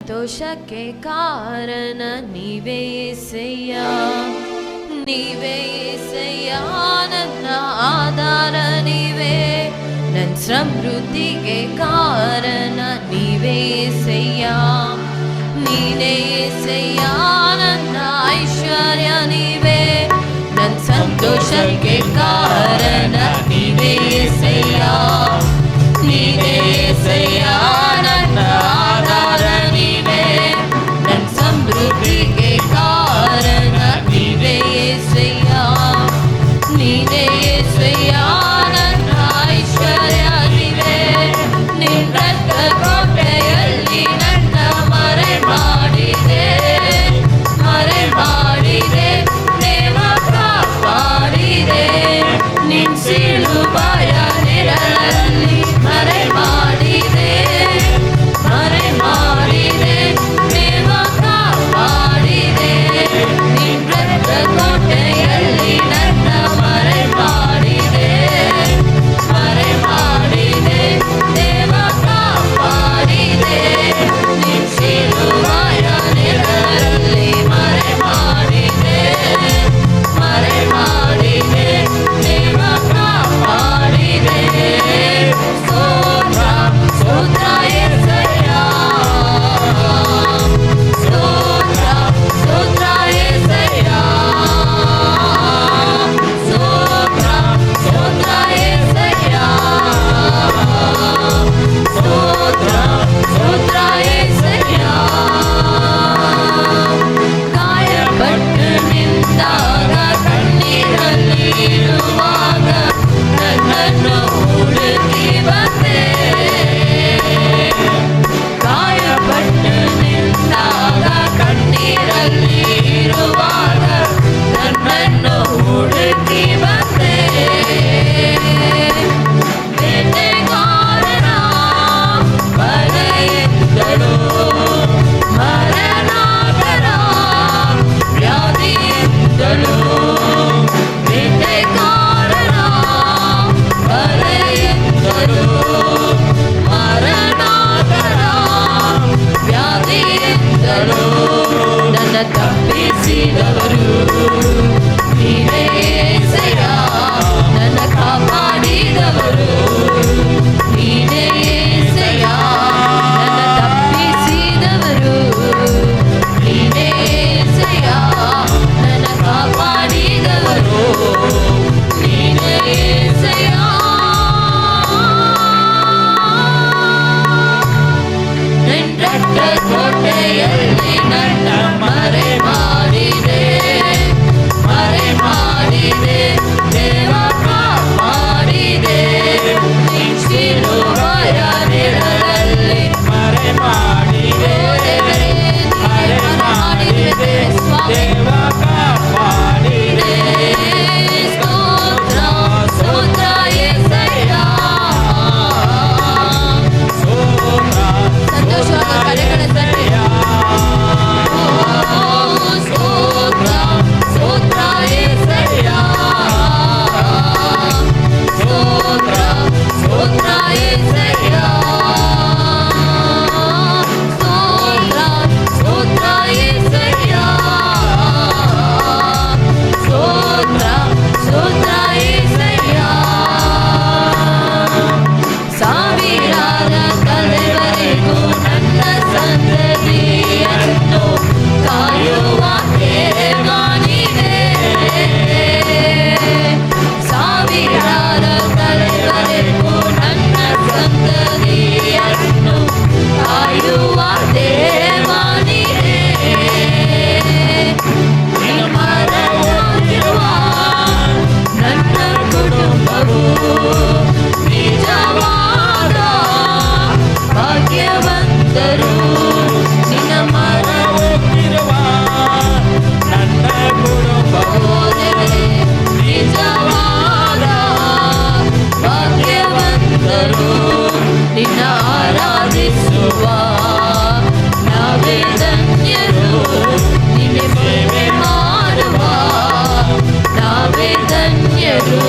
ಸಂತೋಷಕ್ಕೆ ಕಾರಣ ನೀವೇ యేసయ్య, ನೀವೇ యేసయ్య, ನನ್ನ ಆಧಾರ ನೀವೇ, ನನ್ನ ಸಮೃದ್ಧಿಗೆ ಕಾರಣ ನೀವೇ యేసయ్య, ನೀನೇ యేసయ్య, ನನ್ನ ಐಶ್ವರ್ಯ ನೀವೇ, ನನ್ನ ಸಂತೋಷಕ್ಕೆ ಕಾರಣ ನೀವೇ యేసయ్య, ನೀನೇ యేసయ్ಯ, ನನ್ನ ಆಧಾರ ನೀವೇ, ನನ್ನ ಸಮೃದ್ಧಿಗೆ ಕಾರಣ ನೀವೇ యేసయ్య, ನೀನೇ యేసయ్ಯ, ನನ್ನ ಐಶ್ವರ್ಯ ನೀವೇ, ನಿನ್ನ ಕೋಟೆಯಲ್ಲಿ ನನ್ನ ಮರೆ ಮಾಡಿದೆ, ದೇವ ಕಾಪಾಡಿದೆ, ನಿನ್ನ ಸಿಲುಬೆಯ ನೆರಳಲ್ಲಿ ಮರೆ ಮಾಡಿದೆ, ದೇವ ಕಾಪಾಡಿದೆ, ನಿನ್ನ ಕೋಟೆಯಲ್ಲಿ ನನ್ನ ಮರೆ ಮಾಡಿದೆ, ದೇವ ಕಾಪಾಡಿದೆ, ನಿನ್ನ ಸಿಲುಬೆಯ ನೆರಳಲ್ಲಿ ಮರೆ ಮಾಡಿದೆ, ದೇವ ಕಾಪಾಡಿದೆ. ಸ್ತೋತ್ರ ಸ್ತೋತ್ರ యేసయ్య, ಸ್ತೋತ್ರ ಸ್ತೋತ್ರ యేసయ్య, ಸ್ತೋತ್ರ ಸ್ತೋತ್ರ యేసయ్య, ಸ್ತೋತ್ರ ಸ್ತೋತ್ರ యేసయ్ಯ. ಗಾಯಪಟ್ಟು ನಿಂತಾಗ ಕಣ್ಣೀರಲ್ಲಿ ಇರುವಾಗ ನನ್ನನ್ನು ಹುಡುಕಿ ಬಂದೆ, ಗಾಯಪಟ್ಟು ನಿಂತಾಗ ಕಣ್ಣೀರಲ್ಲಿ ಇರುವಾಗ ನನ್ನನ್ನು ಹುಡುಕಿ ಬಂದೆ, ಬೇಟೆಗಾರನ ಬಲೆಯಿಂದಲೂ ಮರಣಾಂತರ ವ್ಯಾಧಿಯಿಂದಲೂ, ಬೇಟೆಗಾರನ ಬಲೆಯಿಂದಲೂ ಮರಣಾಂತರ ವ್ಯಾಧಿಯಿಂದಲೂ ನನ್ನ ತಪ್ಪಿಸಿದವರು ನೀವೇ యేసయ్య, ನನ್ನ ಕಾಪಾಡಿದವರು ನೀನೇ యేసయ్ಯ, ನನ್ನ ತಪ್ಪಿಸಿದವರು ನೀನೇ యేసయ్ಯ, ನನ್ನ ಕಾಪಾಡಿದವರು ನೀನೇ యేసయ్య. ನಿನ್ನ ಕೋಟೆಯಲ್ಲಿ ನನ್ನ ಮರೆ ಮಾಡಿದೆ, ದೇವ ಕಾಪಾಡಿದೆ, ನಿನ್ನ ಸಿಲುಬೆಯ ನೆರಳಲ್ಲಿ ಮರೆ ಮಾಡಿದೆ, ದೇವ ಕಾಪಾಡಿದೆ. ಸ್ತೋತ್ರ ಸ್ತೋತ್ರ యేసయ్య, ಸಂತೋಷವಾದ ಕರೆಗಳ ಸನ್ನಿಧಿ, ಸ್ತೋತ್ರ ಸ್ತೋತ್ರ యేసయ్య, ಸ್ತೋತ್ರ ಸ್ತೋತ್ರ యేసయ్ಯ, ಸ್ತೋತ್ರ ಸ್ತೋತ್ರ యేసయ్ಯ, ಸ್ತೋತ್ರ ಸ್ತೋತ್ರ యేసయ్ಯ. ಸಾವಿರಾದ ತಲೆವರೆಗೂ ನನ್ನ ಸಂತತಿಯನ್ನು ಕಾಯುವ ದೇವ ನೀನೇ, ಸಾವಿರಾದ ತಲೆವರೆಗೂ ನನ್ನ ಸಂತತಿಯನ್ನು ಕಾಯುವ ದೇವ ನೀನೇ, ನಿಮ್ಮರವಾಗಿರುವ ನನ್ನ ಕುಟುಂಬವು ನಿಜವಾದ ಭಾಗ್ಯವಂತರು, ನಿನ್ನ ಮರವಾಗಿರುವ ನನ್ನ ಕುಟುಂಬವು ನಿಜವಾದ ಭಾಗ್ಯವಂತರು, ನಿನ್ನ ಆರಾಧಿಸುವ ನಾವೇ ಧನ್ಯರು, ನಿನ್ನ ಸೇವೆ ಮಾಡುವ ನಾವೇ ಧನ್ಯರು,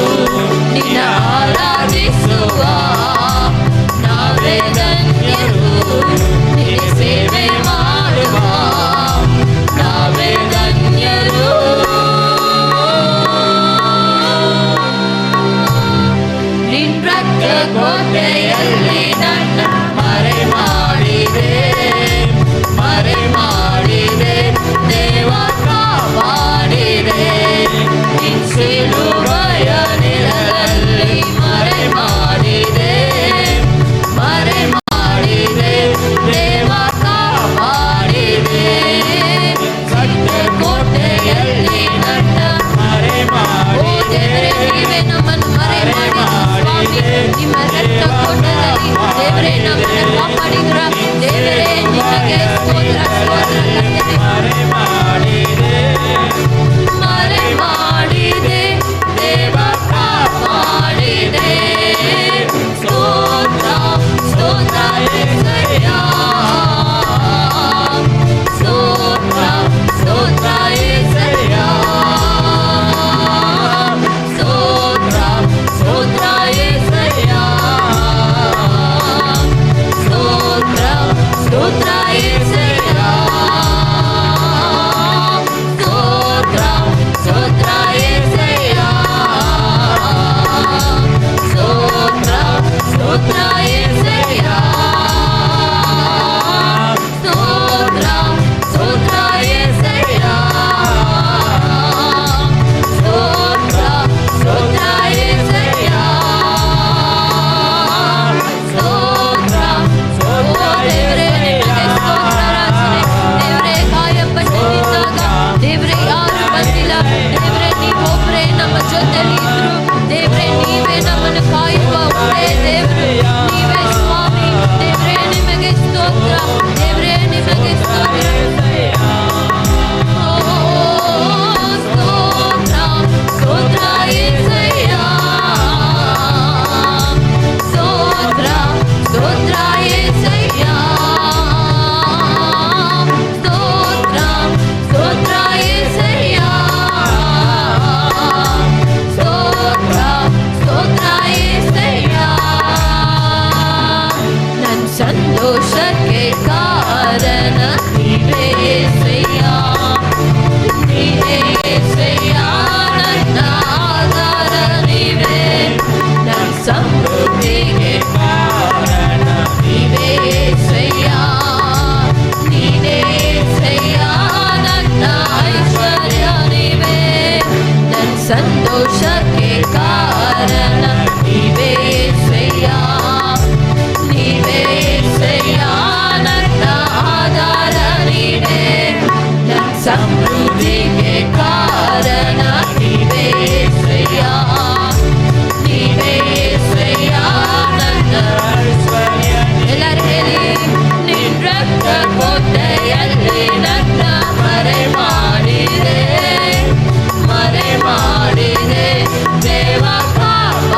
ನಿನ್ನ ಆರಾಧಿಸುವ ನಾವೇ ಧನ್ಯರು, ನಿನ್ನ ಸೇವೆ ಮಾಡುವ ಕೋಟೆಯಲ್ಲಿ ನನ್ನ ಮರೆ ಮಾಡಿದೆ, ಮರೆ ಮಾಡಿದೆ, ದೇವ ಕಾಪಾಡಿದೆ. ನಿನ್ ಸಿಲುಬೆಯ ನೆರಳಲ್ಲಿ ಮರೆ ಮಾಡಿದೆ, ಮರೆ ಮಾಡಿದೆ, ದೇವ ಕಾಪಾಡಿದೆ. ಸತ್ಯ ಕೋಟೆಯಲ್ಲಿ ನನ್ನ ಮರೆ ಮಾಡಿ, ಓ ದೇವರೇ ನೀವೇ ನಮ್ಮನ್ನು ಮರೆ ಮಾಡಿದ್ದೀರಿ ಸ್ವಾಮಿ. ನಿಮ್ಮ ರಕ್ತ ಕೋಟೆಯಲ್ಲಿ ದೇವರೇ ನಮ್ಮನ್ನು ಕಾಪಾಡಿದ್ರ. ದೇವರೇ ನಿಮಗೆ ಸ್ತೋತ್ರ ಸ್ತೋತ್ರ ಕರ್ತನೆ. ಮರೆ ಮಾಡಿದೆ, ದೇವ ಕಾಪಾಡಿದೆ. ಸ್ತೋತ್ರ ಸ್ತೋತ್ರ ಯೆಹೋವಯ್ಯ, ಸ್ತೋತ್ರ ಸ್ತೋತ್ರ ಯೆಹೋವಯ್ಯ, ಸ್ತೋತ್ರ ಸ್ತೋತ್ರ ಯೆಹೋವಯ್ಯ, ಸ್ತೋತ್ರ ಸ್ತೋತ್ರ ಯೆಹೋವಯ್ಯ, ಸ್ತೋತ್ರ ಸ್ತೋತ್ರ ಯೆಹೋವಯ್ಯ, ಸ್ತೋತ್ರ ಸ್ತೋತ್ರ ಯೆಹೋವಯ್ಯ, ಸ್ತೋತ್ರ ಸ್ತೋತ್ರ ಯೆಹೋವಯ್ಯ, ಸ್ತೋತ್ರ ಸ್ತೋತ್ರ ಯೆಹೋವಯ್ಯ, ಸ್ತೋತ್ರ ಸ್ತೋತ್ರ. ದೇವರೇ ನಿಮಗೆ ಸ್ತೋತ್ರ ರಾಜನೇ. ದೇವರೇ ಗಾಯಪಟ್ಟಿದ್ದಾಗ ದೇವರೇ ಯಾರು ಬಂದಿಲ್ಲ. ದೇವರೇ ನೀವೊಬ್ಬರೇ ನಮ್ಮ ಜೊತೆಲಿ ಇದ್ರು. ದೇವರೇ ನೀವೇ ನಮ್ಮನ್ನು ಕಾಯುವ ಒಳ್ಳೆ ದೇವರು ನೀವೇ ಸ್ವಾಮಿ. ದೇವರೇ ನಿಮಗೆ ಸ್ತೋತ್ರ, ದೇವರೇ ನಿಮಗೆ ಸ್ತೋತ್ರ. ಸ್ತೋತ್ರ ಸ್ತೋತ್ರ ಯೆಹೋವಯ್ಯ, ಸ್ತೋತ್ರ ಸ್ತೋತ್ರ ಯೆಹೋವಯ್ಯ, ಸ್ತೋತ್ರ ಸ್ತೋತ್ರ ಯೆಹೋವಯ್ಯ, ಸ್ತೋತ್ರ ಸ್ತೋತ್ರ ಯೆಹೋವಯ್ಯ. ನನ್ನ ಸಂತೋಷಕ್ಕೆ ಕಾರಣ ನೀವೇ ಯೆಹೋವಯ್ಯ, ನೀವೇ ಯೆಹೋವಯ್ಯ, ನನ್ನ ಆಧಾರ ನೀವೇ. ನನ್ನ ಸಮೃದ್ಧಿಗೆ ಕಾರಣ ನೀವೇ ಯೆಹೋವಯ್ಯ, ನೀನೇ ಯೆಹೋವಯ್ಯ, ನನ್ನ ಐಶ್ವರ್ಯ ನೀವೇ. ನನ್ನ ಸಂತೋಷಕ್ಕೆ ಕಾರಣ ನೀವೇ ಯೆಹೋವಯ್ಯ, ನೀವೇ ಯೆಹೋವಯ್ಯ, ನನ್ನ ಆಧಾರ ನೀವೇ. ನನ್ನ ಸಮೃದ್ಧಿಗೆ ಕಾರಣ ನೀವೇ ಯೆಹೋವಯ್ಯ, ನೀವೇ ಯೆಹೋವಯ್ಯ, ನನ್ನ ಐಶ್ವರ್ಯ. ಎಲ್ಲರೂ ಹೇಳಿ, ನಿನ್ನ ರಕ್ತ ಕೋಟೆಯಲ್ಲಿ ನನ್ನ ಮರೆ ಮಾಡಿದೆ, ಮರೆ ಮಾಡಿದೆ, ದೇವ ಕಾಪಾಡಿದೆ.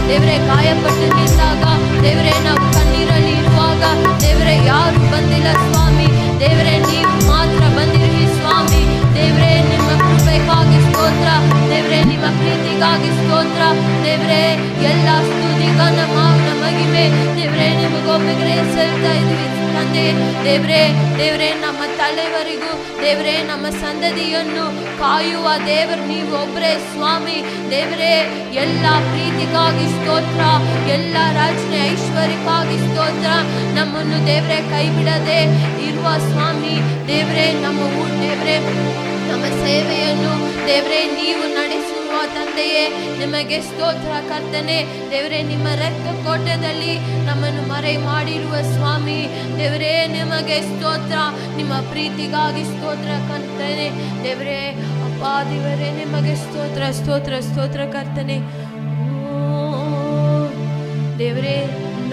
ದೇವರೇ ಗಾಯಪಟ್ಟು ನಿಂತಾಗ, ದೇವರೇ ನಾವು ಕಣ್ಣೀರಲ್ಲಿ ಇರುವಾಗ, ದೇವರೇ ಯಾರು ಬಂದಿಲ್ಲ ಸ್ವಾಮಿ, ದೇವರೇ ನೀವು ಮಾತ್ರ ಬಂದಿರುವಿ ಸ್ವಾಮಿ. ದೇವರೇ ನಿಮ್ಮ ಕೃಪೆಗಾಗಿ ಸ್ತೋತ್ರ, ದೇವರೇ ನಿಮ್ಮ ಪ್ರೀತಿಗಾಗಿ ಸ್ತೋತ್ರ, ದೇವರೇ ಎಲ್ಲ ಸ್ತುತಿ ಘನ ಮಹಿಮೆ ದೇವರೇ ನಿಮಗೊಬ್ಬರಿಗೆ ಸಲ್ತಾ ಇದ್ದೀವಿ ತಂದೆ. ದೇವರೇ ದೇವರೇ ನಮ್ಮ ತಲೆವರೆಗೂ ದೇವರೇ ನಮ್ಮ ಸಂತತಿಯನ್ನು ಕಾಯುವ ದೇವರು ನೀವು ಒಬ್ಬರೇ ಸ್ವಾಮಿ. ದೇವರೇ ಎಲ್ಲ ಪ್ರೀತಿಗಾಗಿ ಸ್ತೋತ್ರ, ಎಲ್ಲ ರಾಜನೆ ಐಶ್ವರ್ಯಕ್ಕಾಗಿ ಸ್ತೋತ್ರ. ನಮ್ಮನ್ನು ದೇವರೇ ಕೈ ಬಿಡದೆ ಇರುವ ಸ್ವಾಮಿ. ದೇವರೇ ದೇವರೇ ನಮ್ಮ ಸೇವೆಯನ್ನು ದೇವರೇ ನೀವು ನಡೆಸುವ ತಂದೆಯೇ ನಿಮಗೆ ಸ್ತೋತ್ರ ಕರ್ತನೆ. ದೇವರೇ ನಿಮ್ಮ ರಕ್ತ ಕೋಟೆಯಲ್ಲಿ ನಮ್ಮನ್ನು ಮರೆ ಮಾಡಿರುವ ಸ್ವಾಮಿ. ದೇವರೇ ನಿಮಗೆ ಸ್ತೋತ್ರ, ನಿಮ್ಮ ಪ್ರೀತಿಗಾಗಿ ಸ್ತೋತ್ರ ಕರ್ತನೆ. ದೇವರೇ ಅಪ್ಪ ದೇವರೇ ನಿಮಗೆ ಸ್ತೋತ್ರ ಸ್ತೋತ್ರ ಸ್ತೋತ್ರ ಕರ್ತನೆ. ದೇವರೇ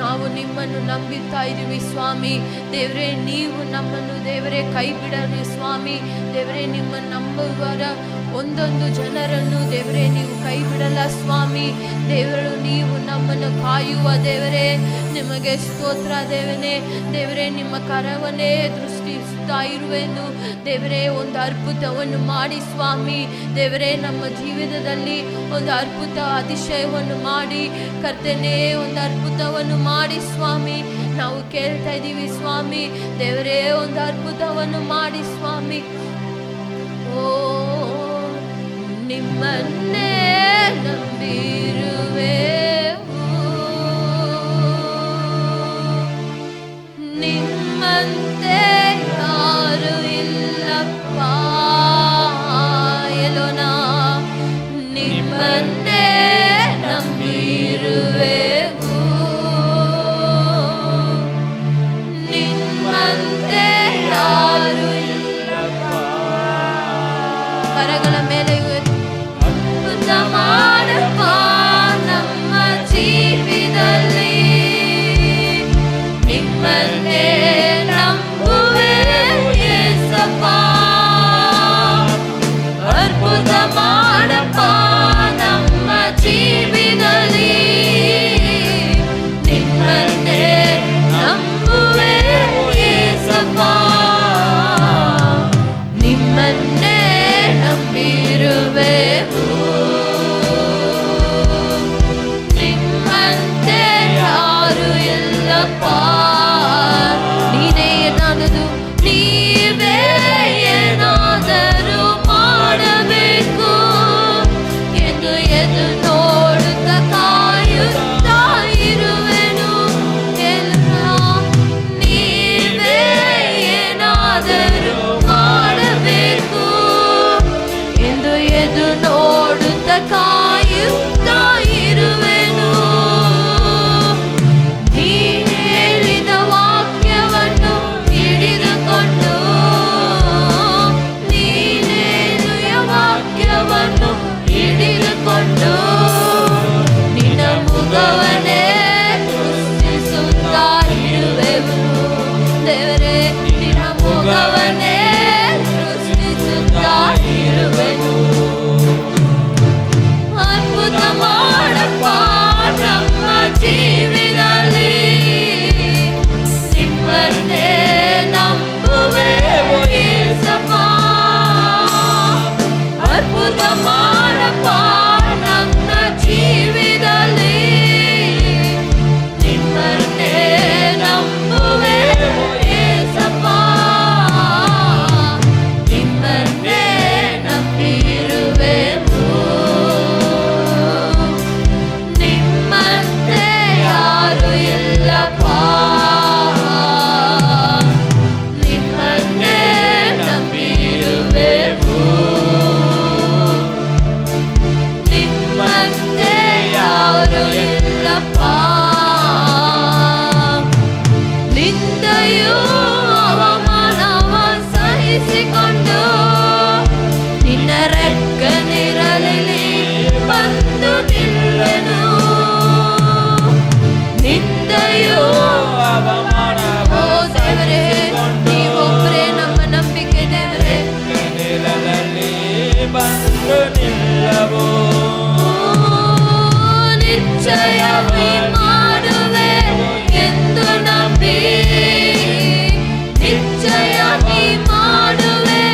ನಾವು ನಿಮ್ಮನ್ನು ನಂಬುತ್ತಾ ಇದ್ದೀವಿ ಸ್ವಾಮಿ. ದೇವರೇ ನೀವು ನಮ್ಮನ್ನು ದೇವರೇ ಕೈ ಬಿಡಲಿ ಸ್ವಾಮಿ. ದೇವರೇ ನಿಮ್ಮನ್ನು ನಂಬುವರ ಒಂದೊಂದು ಜನರನ್ನು ದೇವರೇ ನೀವು ಕೈ ಬಿಡಲ್ಲ ಸ್ವಾಮಿ. ದೇವರು ನೀವು ನಮ್ಮನ್ನು ಕಾಯುವ ದೇವರೇ ನಿಮಗೆ ಸ್ತೋತ್ರ ದೇವನೇ. ದೇವರೇ ನಿಮ್ಮ ಕರವನ್ನೇ ದೃಷ್ಟಿಸ್ತಾ ಇರುವೆನು ದೇವರೇ. ಒಂದು ಅದ್ಭುತವನ್ನು ಮಾಡಿ ಸ್ವಾಮಿ. ದೇವರೇ ನಮ್ಮ ಜೀವಿತದಲ್ಲಿ ಒಂದು ಅದ್ಭುತ ಅತಿಶಯವನ್ನು ಮಾಡಿ ಕರ್ತನೆ, ಒಂದು ಅದ್ಭುತವನ್ನು ಮಾಡಿ ಸ್ವಾಮಿ. ನಾವು ಕೇಳ್ತಾ ಇದ್ದೀವಿ ಸ್ವಾಮಿ. ದೇವರೇ ಒಂದು ಅದ್ಭುತವನ್ನು ಮಾಡಿ ಸ್ವಾಮಿ. ಓ ನಿಮ್ಮನ್ನೇ ನಂಬಿರುವೆ, ನಿಮ್ಮಂತೆ ಯಾರು ಇಲ್ಲಪ್ಪ ಎಲೋನ. ನಿಮ್ಮನ್ನೇ ನಂಬಿರುವೆ, ನಿಮ್ಮಂತೆ ಯಾರು ಇಲ್ಲಪ್ಪ. ಕರಗಳ ಮೇಲೆ ಮಾಡಪ್ಪ ನಮ್ಮ ಜೀವಿತದಲ್ಲಿ, ನಿಮ್ಮನ್ನೇ ನಂಬುವೆ ಯೇಸಪ್ಪ. ಅದ್ಭುತ ಮಾಡಪ್ಪ ನಮ್ಮ ಜೀವಿತದಲ್ಲಿ, ನಿಮ್ಮನ್ನೇ ನಂಬುವೆ ಯೇಸಪ್ಪ. ನಿಮ್ಮನ್ನೇ ನಂಬಿರುವೆ, ನೀನೇ ಏನಾದರೂ ನೀವೇ ಏನಾದರೂ ಮಾಡಬೇಕು ಎಂದು ಎದು ನೋಡುತ್ತಾ ಕಾಯುತ್ತಾ ಇರುವೆನು. ನೀವೇ ಏನಾದರೂ ಮಾಡಬೇಕು ಎಂದು ಎದು ನೋಡುತ್ತಾ ಕಾಯುತ್ತಾ ಇರುವೆನು. ನಿನ್ನ ಮುಖವನ್ನೇ ಸೃಷ್ಟಿಸುತ್ತಾ ಇರುವೆವು ದೇವರೇ, ನಿನ್ನ ಮುಖವನ್ನೇ ಸೃಷ್ಟಿಸುತ್ತಾ ಇರುವೆನು. ಅದ್ಭುತ ಮಾಡಪ್ಪ ನಮ್ಮ ಜೀವಿತದಲ್ಲಿ, ನಿಮ್ಮನ್ನೇ ನಂಬುವೆ ಯೇಸಪ್ಪ. ಅದ್ಭುತ ಮಾಡಪ್ಪ ನನ್ನ ಜೀವಿತದಲ್ಲಿ, ನಿಮ್ಮನ್ನೇ ನಂಬುವೆ ಯೇಸಪ್ಪ. ನಿಮ್ಮನ್ನೇ ನಂಬಿರುವೆವು, ನಿಮ್ಮಂತೆ ಯಾರು ಇಲ್ಲಪ್ಪ. ನಿಮ್ಮನ್ನೇ ನಂಬಿರುವೆವು, ನಿಮ್ಮಂತೆ ಯಾರು ಇಲ್ಲಪ್ಪ. ನಿಂದೆಯೂ ಅವಮಾನವ ಸಹಿಸಿಕೊಂಡು ನಿನ್ನ ರೆಕ್ಕನಿರಲಿ ಬಂದು ನಿಲ್ಲುವೆನು. ನಿಂದೆಯೂ ಓ ದೇವರೇ, ನೀವೊಬ್ಬರೇ ನಮ್ಮ ನಂಬಿಕೆ ದೇವರೇ. ಬಂದು ನಿಲ್ಲವು ನಿಜ ನಿಶ್ಚಯವಾಗಿ ಮಾಡುವೆ ಎಂದು ನಂಬಿ, ನಿಶ್ಚಯವಾಗಿ ಮಾಡುವೆ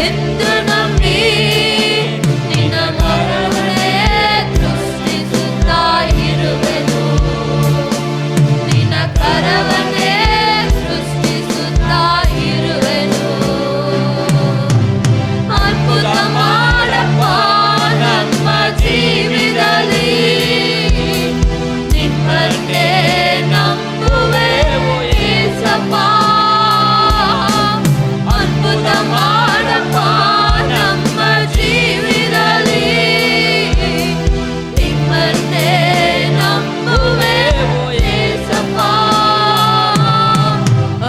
ಎಂದು ನಂಬಿ, ನಿನ್ನ ಮಗಳೇ ಸೃಷ್ಟಿಸುತ್ತಾ ಇರುವೆನು, ನಿನ್ನ ಕರವನ್ನೇ ಸೃಷ್ಟಿಸುತ್ತಾ ಇರುವೆನು. ಅದ್ಭುತ ಮಾಡಪ್ಪ ನಮ್ಮ ಜೀವಿತದಲ್ಲಿ, ನಿಮ್ಮನ್ನೇ ನಂಬುವೆವು ಏಸಪ್ಪ. ಅದ್ಭುತ ಮಾಡಪ್ಪ ನಮ್ಮ ಜೀವಿತದಲ್ಲಿ, ನಿಮ್ಮನ್ನೇ ನಂಬುವೆವು ಏಸಪ್ಪ.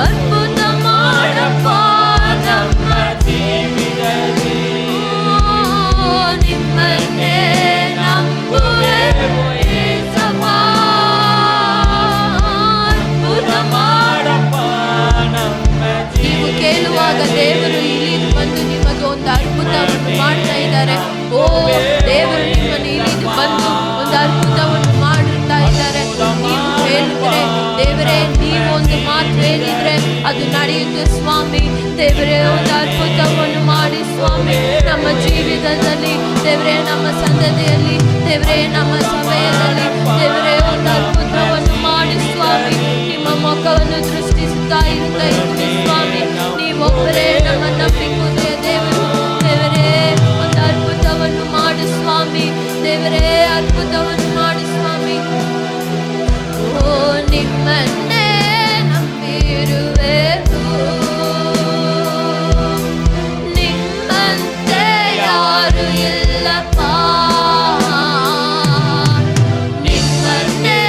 ಅದ್ಭುತ ಮಾಡಪ್ಪ ನಮ್ಮ ಜೀವಿತದಲ್ಲಿ, ನಿಮ್ಮನ್ನೇ ನಂಬುವೆವು ಏಸಪ್ಪ. ಅದ್ಭುತ ಮಾಡಪ್ಪ ನಮ್ಮ ನೀವು ಕೇಳುವಾಗ ದೇವರು ಇಳಿದು ಬಂದು ನಿಮಗೆ ಒಂದು ಅದ್ಭುತವನ್ನು ಮಾಡ್ತಾ ಇದ್ದಾರೆ. ಓ ದೇವರು ನಿಮ್ಮನ್ನು ಇಳಿದು ಬಂದು ಒಂದು ಅದ್ಭುತವನ್ನು ಮಾಡುತ್ತಾ ಇದ್ದಾರೆ. ನೀವು ಹೇಳಿದ್ರೆ ದೇವರೇ, ನೀವು ಒಂದು ಮಾತು ಹೇಳಿದ್ರೆ ಅದು ನಡೆಯುತ್ತೆ ಸ್ವಾಮಿ. ದೇವರೇ, ಒಂದು ಅದ್ಭುತವನ್ನು ಮಾಡಿ ಸ್ವಾಮಿ ನಮ್ಮ ಜೀವಿತದಲ್ಲಿ, ದೇವರೇ ನಮ್ಮ ಸಂತತಿಯಲ್ಲಿ, ದೇವರೇ ನಮ್ಮ ಸಭೆಯಲ್ಲಿ, ದೇವರೇ ಒಂದು ಅದ್ಭುತವನ್ನು ಮಾಡಿ ಸ್ವಾಮಿ. ನಿಮ್ಮ ಮುಖವನ್ನು ದೃಷ್ಟಿಸುತ್ತಾ ಇರುತ್ತಾ ಇದ್ದೀವಿ ಸ್ವಾಮಿ. ನೀವೊಬ್ಬರೇ ನಮ್ಮ ನಂಬಿಕೆ ದೇವರು. ದೇವರೇ, ಒಂದು ಅದ್ಭುತವನ್ನು ಮಾಡಿ ಸ್ವಾಮಿ. ದೇವರೇ, ಅದ್ಭುತವನ್ನು ಮಾಡಿ ಸ್ವಾಮಿ. ಓ ನಿಮ್ಮನ್ನೇ ನಂಬಿರುವೆವು, ನಿಮ್ಮಂತೆ ಯಾರು ಇಲ್ಲಪ್ಪ. ನಿಮ್ಮನ್ನೇ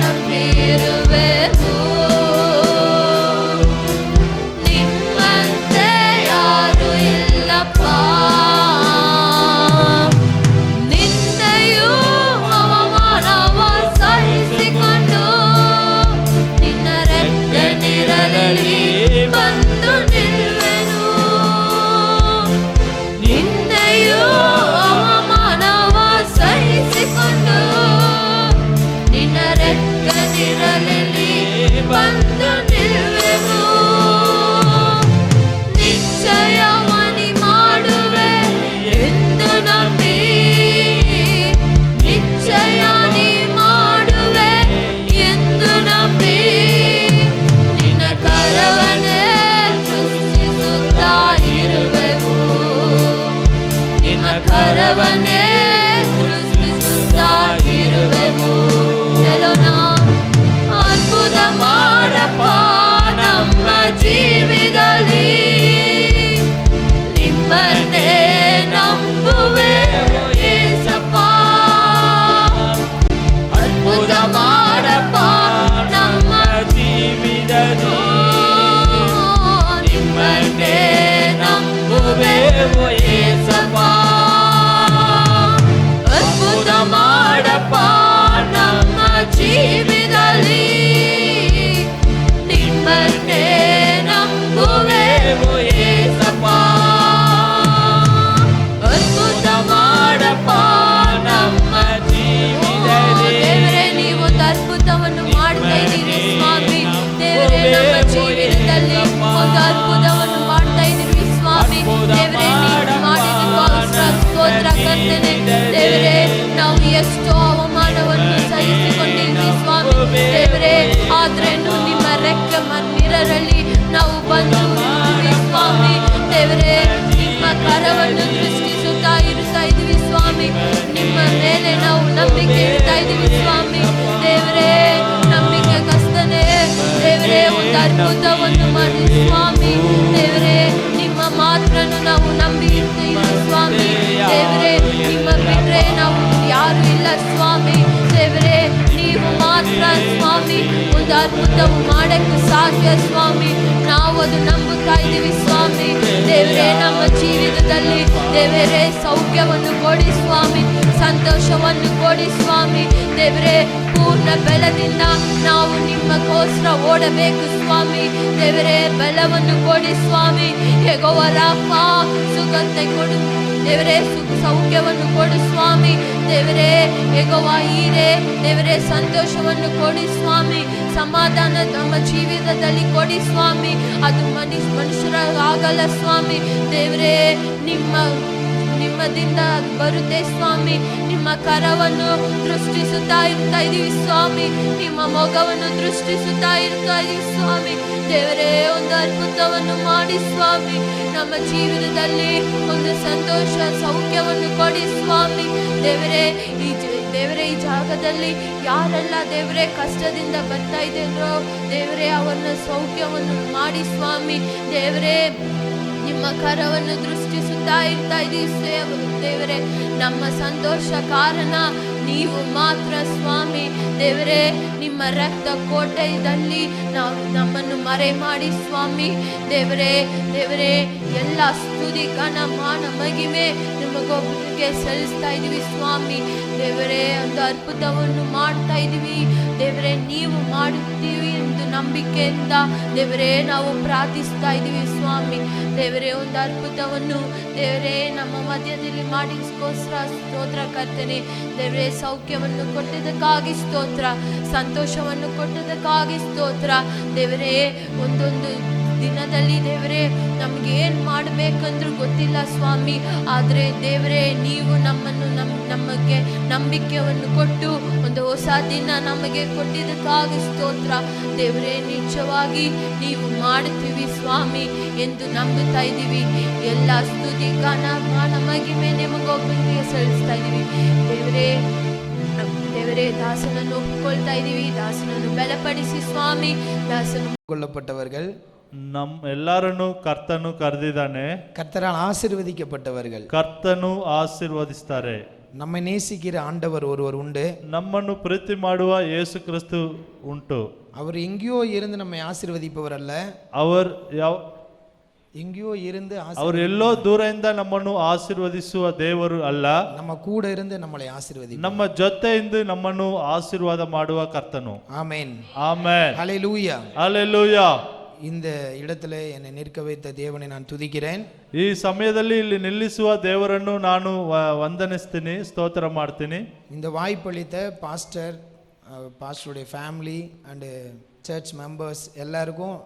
ನಂಬಿರುವೆವು, ನಿಮ್ಮಂತೆ ಯಾರು ಇಲ್ಲಪ್ಪ. ನಿಂದೆಯೂ ಅವಮಾನವ ಸಹಿಸಿಕೊಂಡು ನಿನ್ನ ರೆಕ್ಕೆನಿರಲಿ ಬಂದು ನಿಲ್ಲುವೆನು. ನಿಂದೆಯೂ ಅವಮಾನವ ಸಹಿಸಿಕೊಂಡು ನಿನ್ನ ರೆಕ್ಕೆನಿರಲಿ ಬಂದು ನಿಲ್ಲುವೆನು. ನಿಶ್ಚಯವಾಗಿ ಮಾಡುವೆ ಎಂದು ನಂಬಿ, ನಿಶ್ಚಯವಾಗಿ ಮಾಡುವೆ ಎಂದು ನಂಬಿ, ನಿನ್ನ ಕರವನ್ನೇ ಸೃಷ್ಟಿಸುತ್ತಾ ಇರುವೆವು, ನಿನ್ನ ಕರವನ್ನೇ ಸೃಷ್ಟಿಸುತ್ತಾ ಇರುವೆವು. ಹೇಳೋಣ, ಅದ್ಭುತ ಮಾಡಪ್ಪ ನಮ್ಮ ಜೀವಿತದಲ್ಲಿ, ನಿಮ್ಮನ್ನೇ ನಂಬುವೆವು ಏಸಪ್ಪ. ಅದ್ಭುತ ಮಾಡಪ್ಪ ನಮ್ಮ ಜೀವಿತದಲ್ಲಿ, ನಿಮ್ಮನ್ನೇ ನಂಬುವೆವು ಏಸಪ್ಪ. ಅದ್ಭುತ ಮಾಡಪ್ಪ ನಮ್ಮ ಜೀವಿತದಲ್ಲಿ, ನಿಮ್ಮನ್ನೇ ನಂಬುವೆವು ಏಸಪ್ಪ. ಅದ್ಭುತ ಮಾಡಪ್ಪ ನಮ್ಮ ಜೀವಿತದಲ್ಲಿ. ದೇವರೇ, ನೀವೊಂದು ಅದ್ಭುತವನ್ನು ಮಾಡ್ತಾ ಇದ್ದೀರಿ ಸ್ವಾಮಿ. ದೇವರೇ, ನಮ್ಮ ಜೀವಿತದಲ್ಲಿ ಒಂದು ಅದ್ಭುತವನ್ನು ಮಾಡ್ತಾ ಇದ್ದೀರಿ ಸ್ವಾಮಿ. ದೇವರೇ, ನೀವು ಮಾಡಿದ್ದಕ್ಕೋಸ್ಕರ ಸ್ತೋತ್ರ ಕರ್ತನೆ. ದೇವರೇ, ನಾವು ಎಷ್ಟೋ ಅವಮಾನವನ್ನು ಸಹಿಸಿಕೊಂಡಿದ್ವಿ ಸ್ವಾಮಿ. ದೇವರೇ, ಆದ್ರೇನು ನಿಮ್ಮ ರೆಕ್ಕೆ ಮನ್ನಿರಲಿ ನಾವು ಬಂದು ನಿಂತಿವಿ ಸ್ವಾಮಿ. ದೇವರೇ, ನಿಮ್ಮ ಕರವನ್ನು ದೃಷ್ಟಿಸುತ್ತಾ ಇರುತ್ತಾ ಇದ್ದೀವಿ ಸ್ವಾಮಿ. ನಿಮ್ಮ ಮೇಲೆ ನಾವು ನಂಬಿಕೆ ಇಡ್ತಾ ಇದ್ದೀವಿ ಸ್ವಾಮಿ. ದೇವರೇ, ನಂಬಿಕೆ ಕಸ್ತನೆ. ದೇವರೇ, ಒಂದು ಅದ್ಭುತವನ್ನು ಮಾಡಿ ಸ್ವಾಮಿ. ದೇವರೇ, ನಿಮ್ಮ ಮಾತ್ರನು ನಾವು ನಂಬಿ ಇರ್ತೀವಿ ಸ್ವಾಮಿ. ದೇವರೇ, ನಿಮ್ಮ ಬಿಟ್ರೆ ನಾವು ಯಾರು ಇಲ್ಲ ಸ್ವಾಮಿ. ದೇವರೇ, ನೀವು ಮಾತ್ರ ಸ್ವಾಮಿ ಒಂದು ಅದ್ಭುತವು ಮಾಡಕ್ಕೆ ಸಾಧ್ಯ ಸ್ವಾಮಿ. ನಾವು ಅದು ನಂಬುತ್ತಾ ಇದ್ದೀವಿ ಸ್ವಾಮಿ. ದೇವರೇ, ನಮ್ಮ ಜೀವಿತದಲ್ಲಿ ದೇವರೇ ಸೌಖ್ಯವನ್ನು ಕೊಡಿ ಸ್ವಾಮಿ, ಸಂತೋಷವನ್ನು ಕೊಡಿ ಸ್ವಾಮಿ. ದೇವರೇ, ಪೂರ್ಣ ಬಲದಿಂದ ನಾವು ನಿಮ್ಮಗೋಸ್ಕರ ಓಡಬೇಕು ಸ್ವಾಮಿ. ದೇವರೇ, ಬಲವನ್ನು ಕೊಡಿ ಸ್ವಾಮಿ. ಯೆಹೋವ ರಾಫಾ, ಸುಗಂಧ ಕೊಡು ದೇವರೇ ಸೌಖ್ಯವನ್ನು ಕೊಡು ಸ್ವಾಮಿ. ದೇವರೇ ಯೆಹೋವಾ ಈರೆ, ದೇವರೇ ಸಂತೋಷವನ್ನು ಕೊಡಿ ಸ್ವಾಮಿ. ಸಮಾಧಾನ ನಮ್ಮ ಜೀವಿತದಲ್ಲಿ ಕೊಡಿ ಸ್ವಾಮಿ. ಅದು ಮನುಷ್ಯರ ಆಗಲ್ಲ ಸ್ವಾಮಿ. ದೇವರೇ ನಿಮ್ಮದಿಂದ ಬರುತ್ತೆ ಸ್ವಾಮಿ. ನಿಮ್ಮ ಕರವನ್ನು ದೃಷ್ಟಿಸುತ್ತಾ ಇರ್ತಾ ಇದೀವಿ ಸ್ವಾಮಿ. ನಿಮ್ಮ ಮೊಗವನ್ನು ದೃಷ್ಟಿಸುತ್ತಾ ಇರ್ತಾ ಇದೀವಿ ಸ್ವಾಮಿ. ದೇವರೇ ಒಂದು ಅದ್ಭುತವನ್ನು ಮಾಡಿ ಸ್ವಾಮಿ. ನಮ್ಮ ಜೀವನದಲ್ಲಿ ಒಂದು ಸಂತೋಷ ಸೌಖ್ಯವನ್ನು ಕೊಡಿ ಸ್ವಾಮಿ. ದೇವರೇ ಈ ಜಾಗದಲ್ಲಿ ಯಾರೆಲ್ಲ ದೇವರೇ ಕಷ್ಟದಿಂದ ಬರ್ತಾ ಇದ್ದಾರೋ ದೇವರೇ ಅವರನ್ನ ಸೌಖ್ಯವನ್ನು ಮಾಡಿ ಸ್ವಾಮಿ. ದೇವರೇ ನಿಮ್ಮ ಕರವನ್ನು ದೃಷ್ಟಿಸುತ್ತಾ ಇರ್ತಾ ಇದೀವಿ ದೇವರೇ. ನಮ್ಮ ಸಂತೋಷ ಕಾರಣ ನೀವು ಮಾತ್ರ ಸ್ವಾಮಿ. ದೇವರೇ ನಿಮ್ಮ ರಕ್ತ ಕೋಟೆಯಲ್ಲಿ ನಮ್ಮನ್ನು ಮರೆ ಮಾಡಿ ಸ್ವಾಮಿ. ದೇವರೇ ಎಲ್ಲ ಸ್ತುತಿ ಘನ ಮಾನ ಮಹಿಮೆ ನಿಮಗೊಬ್ಬರಿಗೆ ಸಲ್ಲಿಸ್ತಾ ಇದೀವಿ ಸ್ವಾಮಿ. ದೇವರೇ ಒಂದು ಅದ್ಭುತವನ್ನು ಮಾಡ್ತಾ ಇದೀವಿ ದೇವರೇ. ನೀವು ಮಾಡುತ್ತೀವಿ ಎಂದು ನಂಬಿಕೆಯಿಂದ ದೇವರೇ ನಾವು ಪ್ರಾರ್ಥಿಸ್ತಾ ಇದೀವಿ ಸ್ವಾಮಿ. ದೇವರೇ ಒಂದು ಅದ್ಭುತವನ್ನು ದೇವರೇ ನಮ್ಮ ಮಧ್ಯದಲ್ಲಿ ಮಾಡಿಸ್ಕೋಸ್ಕರ ಸ್ತೋತ್ರ ಕರ್ತನೆ. ದೇವರೇ ಸೌಖ್ಯವನ್ನು ಕೊಟ್ಟದಕ್ಕಾಗಿ ಸ್ತೋತ್ರ, ಸಂತೋಷವನ್ನು ಕೊಟ್ಟದಕ್ಕಾಗಿ ಸ್ತೋತ್ರ. ದೇವರೇ ಒಂದೊಂದು ದಿನದಲ್ಲಿ ದೇವರೇ ನಮ್ಗೆ ಏನ್ ಮಾಡ್ಬೇಕಂದ್ರೂ ಗೊತ್ತಿಲ್ಲ ಸ್ವಾಮಿ. ಆದ್ರೆ ದೇವರೇ ನೀವು ನಮಗೆ ನಂಬಿಕೆಯನ್ನು ಕೊಟ್ಟು ಒಂದು ಹೊಸ ದಿನ ನಮಗೆ ಕೊಟ್ಟಿದ್ದಕ್ಕಾಗಿ ಸ್ತೋತ್ರ. ದೇವರೇ ನಿಜವಾಗಿ ನೀವು ಮಾಡುತ್ತೀವಿ ಸ್ವಾಮಿ ಎಂದು ನಂಬುತ್ತಾ ಇದ್ದೀವಿ. ಎಲ್ಲ ಸ್ತುತಿ ಗಾನ ಮಹಿಮೆ ನಿಮಗೊಬ್ಬರಿಗೆ ಸಲ್ಲಿಸ್ತಾ ಇದ್ದೀವಿ ದೇವರೇ. ದಾಸನನ್ನು ಒಪ್ಪಿಕೊಳ್ತಾ ಇದ್ದೀವಿ. ದಾಸನನ್ನು ಬಲಪಡಿಸಿ ಸ್ವಾಮಿ. ಕೊಳ್ಳப்பட்டவர்கள் ಎಲ್ಲರನ್ನು ಕರ್ತನು ಕರೆದಿದ್ದಾನೆ. கர்த்தரால் ஆசீர்வதிக்கப்பட்டவர்கள் ಕರ್ತನು ಆಶೀರ್ವದಿಸ್ತಾರೆ. நம்மை நேசிக்கிற ஆண்டவர் ஒருவர் உண்டு. ನಮ್ಮನ್ನು ಪ್ರೀತಿ ಮಾಡುವ ಯೇಸು ಕ್ರಿಸ್ತು ಉಂಟು. அவர் எங்கேயோ இருந்து நம்மை ஆசீர்வதிப்பவர் அல்ல. எங்கேயோ இருந்து அவர் ಎಲ್ಲೋ ದೂರದಿಂದ ನಮ್ಮನ್ನು ಆಶೀರ್ವದಿಸುವ ದೇವರು ಅಲ್ಲ. ನಮ್ಮ ಕೂಡ இருந்து நம்மளை ஆசீர்வதிப்பார். ನಮ್ಮ ಜೊತೆಯಿಂದ ನಮ್ಮನ್ನು ಆಶೀರ್ವಾದ ಮಾಡುವ ಕರ್ತನು. ஆமென் ಆಮೆನ್. ஹல்லேலூயா ஹல்லேலூயா. இந்த இடத்துல என்னை நிற்க வைத்த தேவனை நான் துதிக்கிறேன். ಈ ಸಮಯದಲ್ಲಿ ಇಲ್ಲಿ ನಿಲ್ಲಿಸುವ ದೇವರನ್ನು ನಾನು ವಂದನಿಸ್ತೀನಿ, ಸ್ತೋತ್ರ ಮಾಡ್ತೀನಿ. இந்த வாய்ப்பளித்த பாஸ்டருடைய ஃபேமிலி அண்ட் சர்ச் மெம்பர்ஸ் எல்லாருக்கும்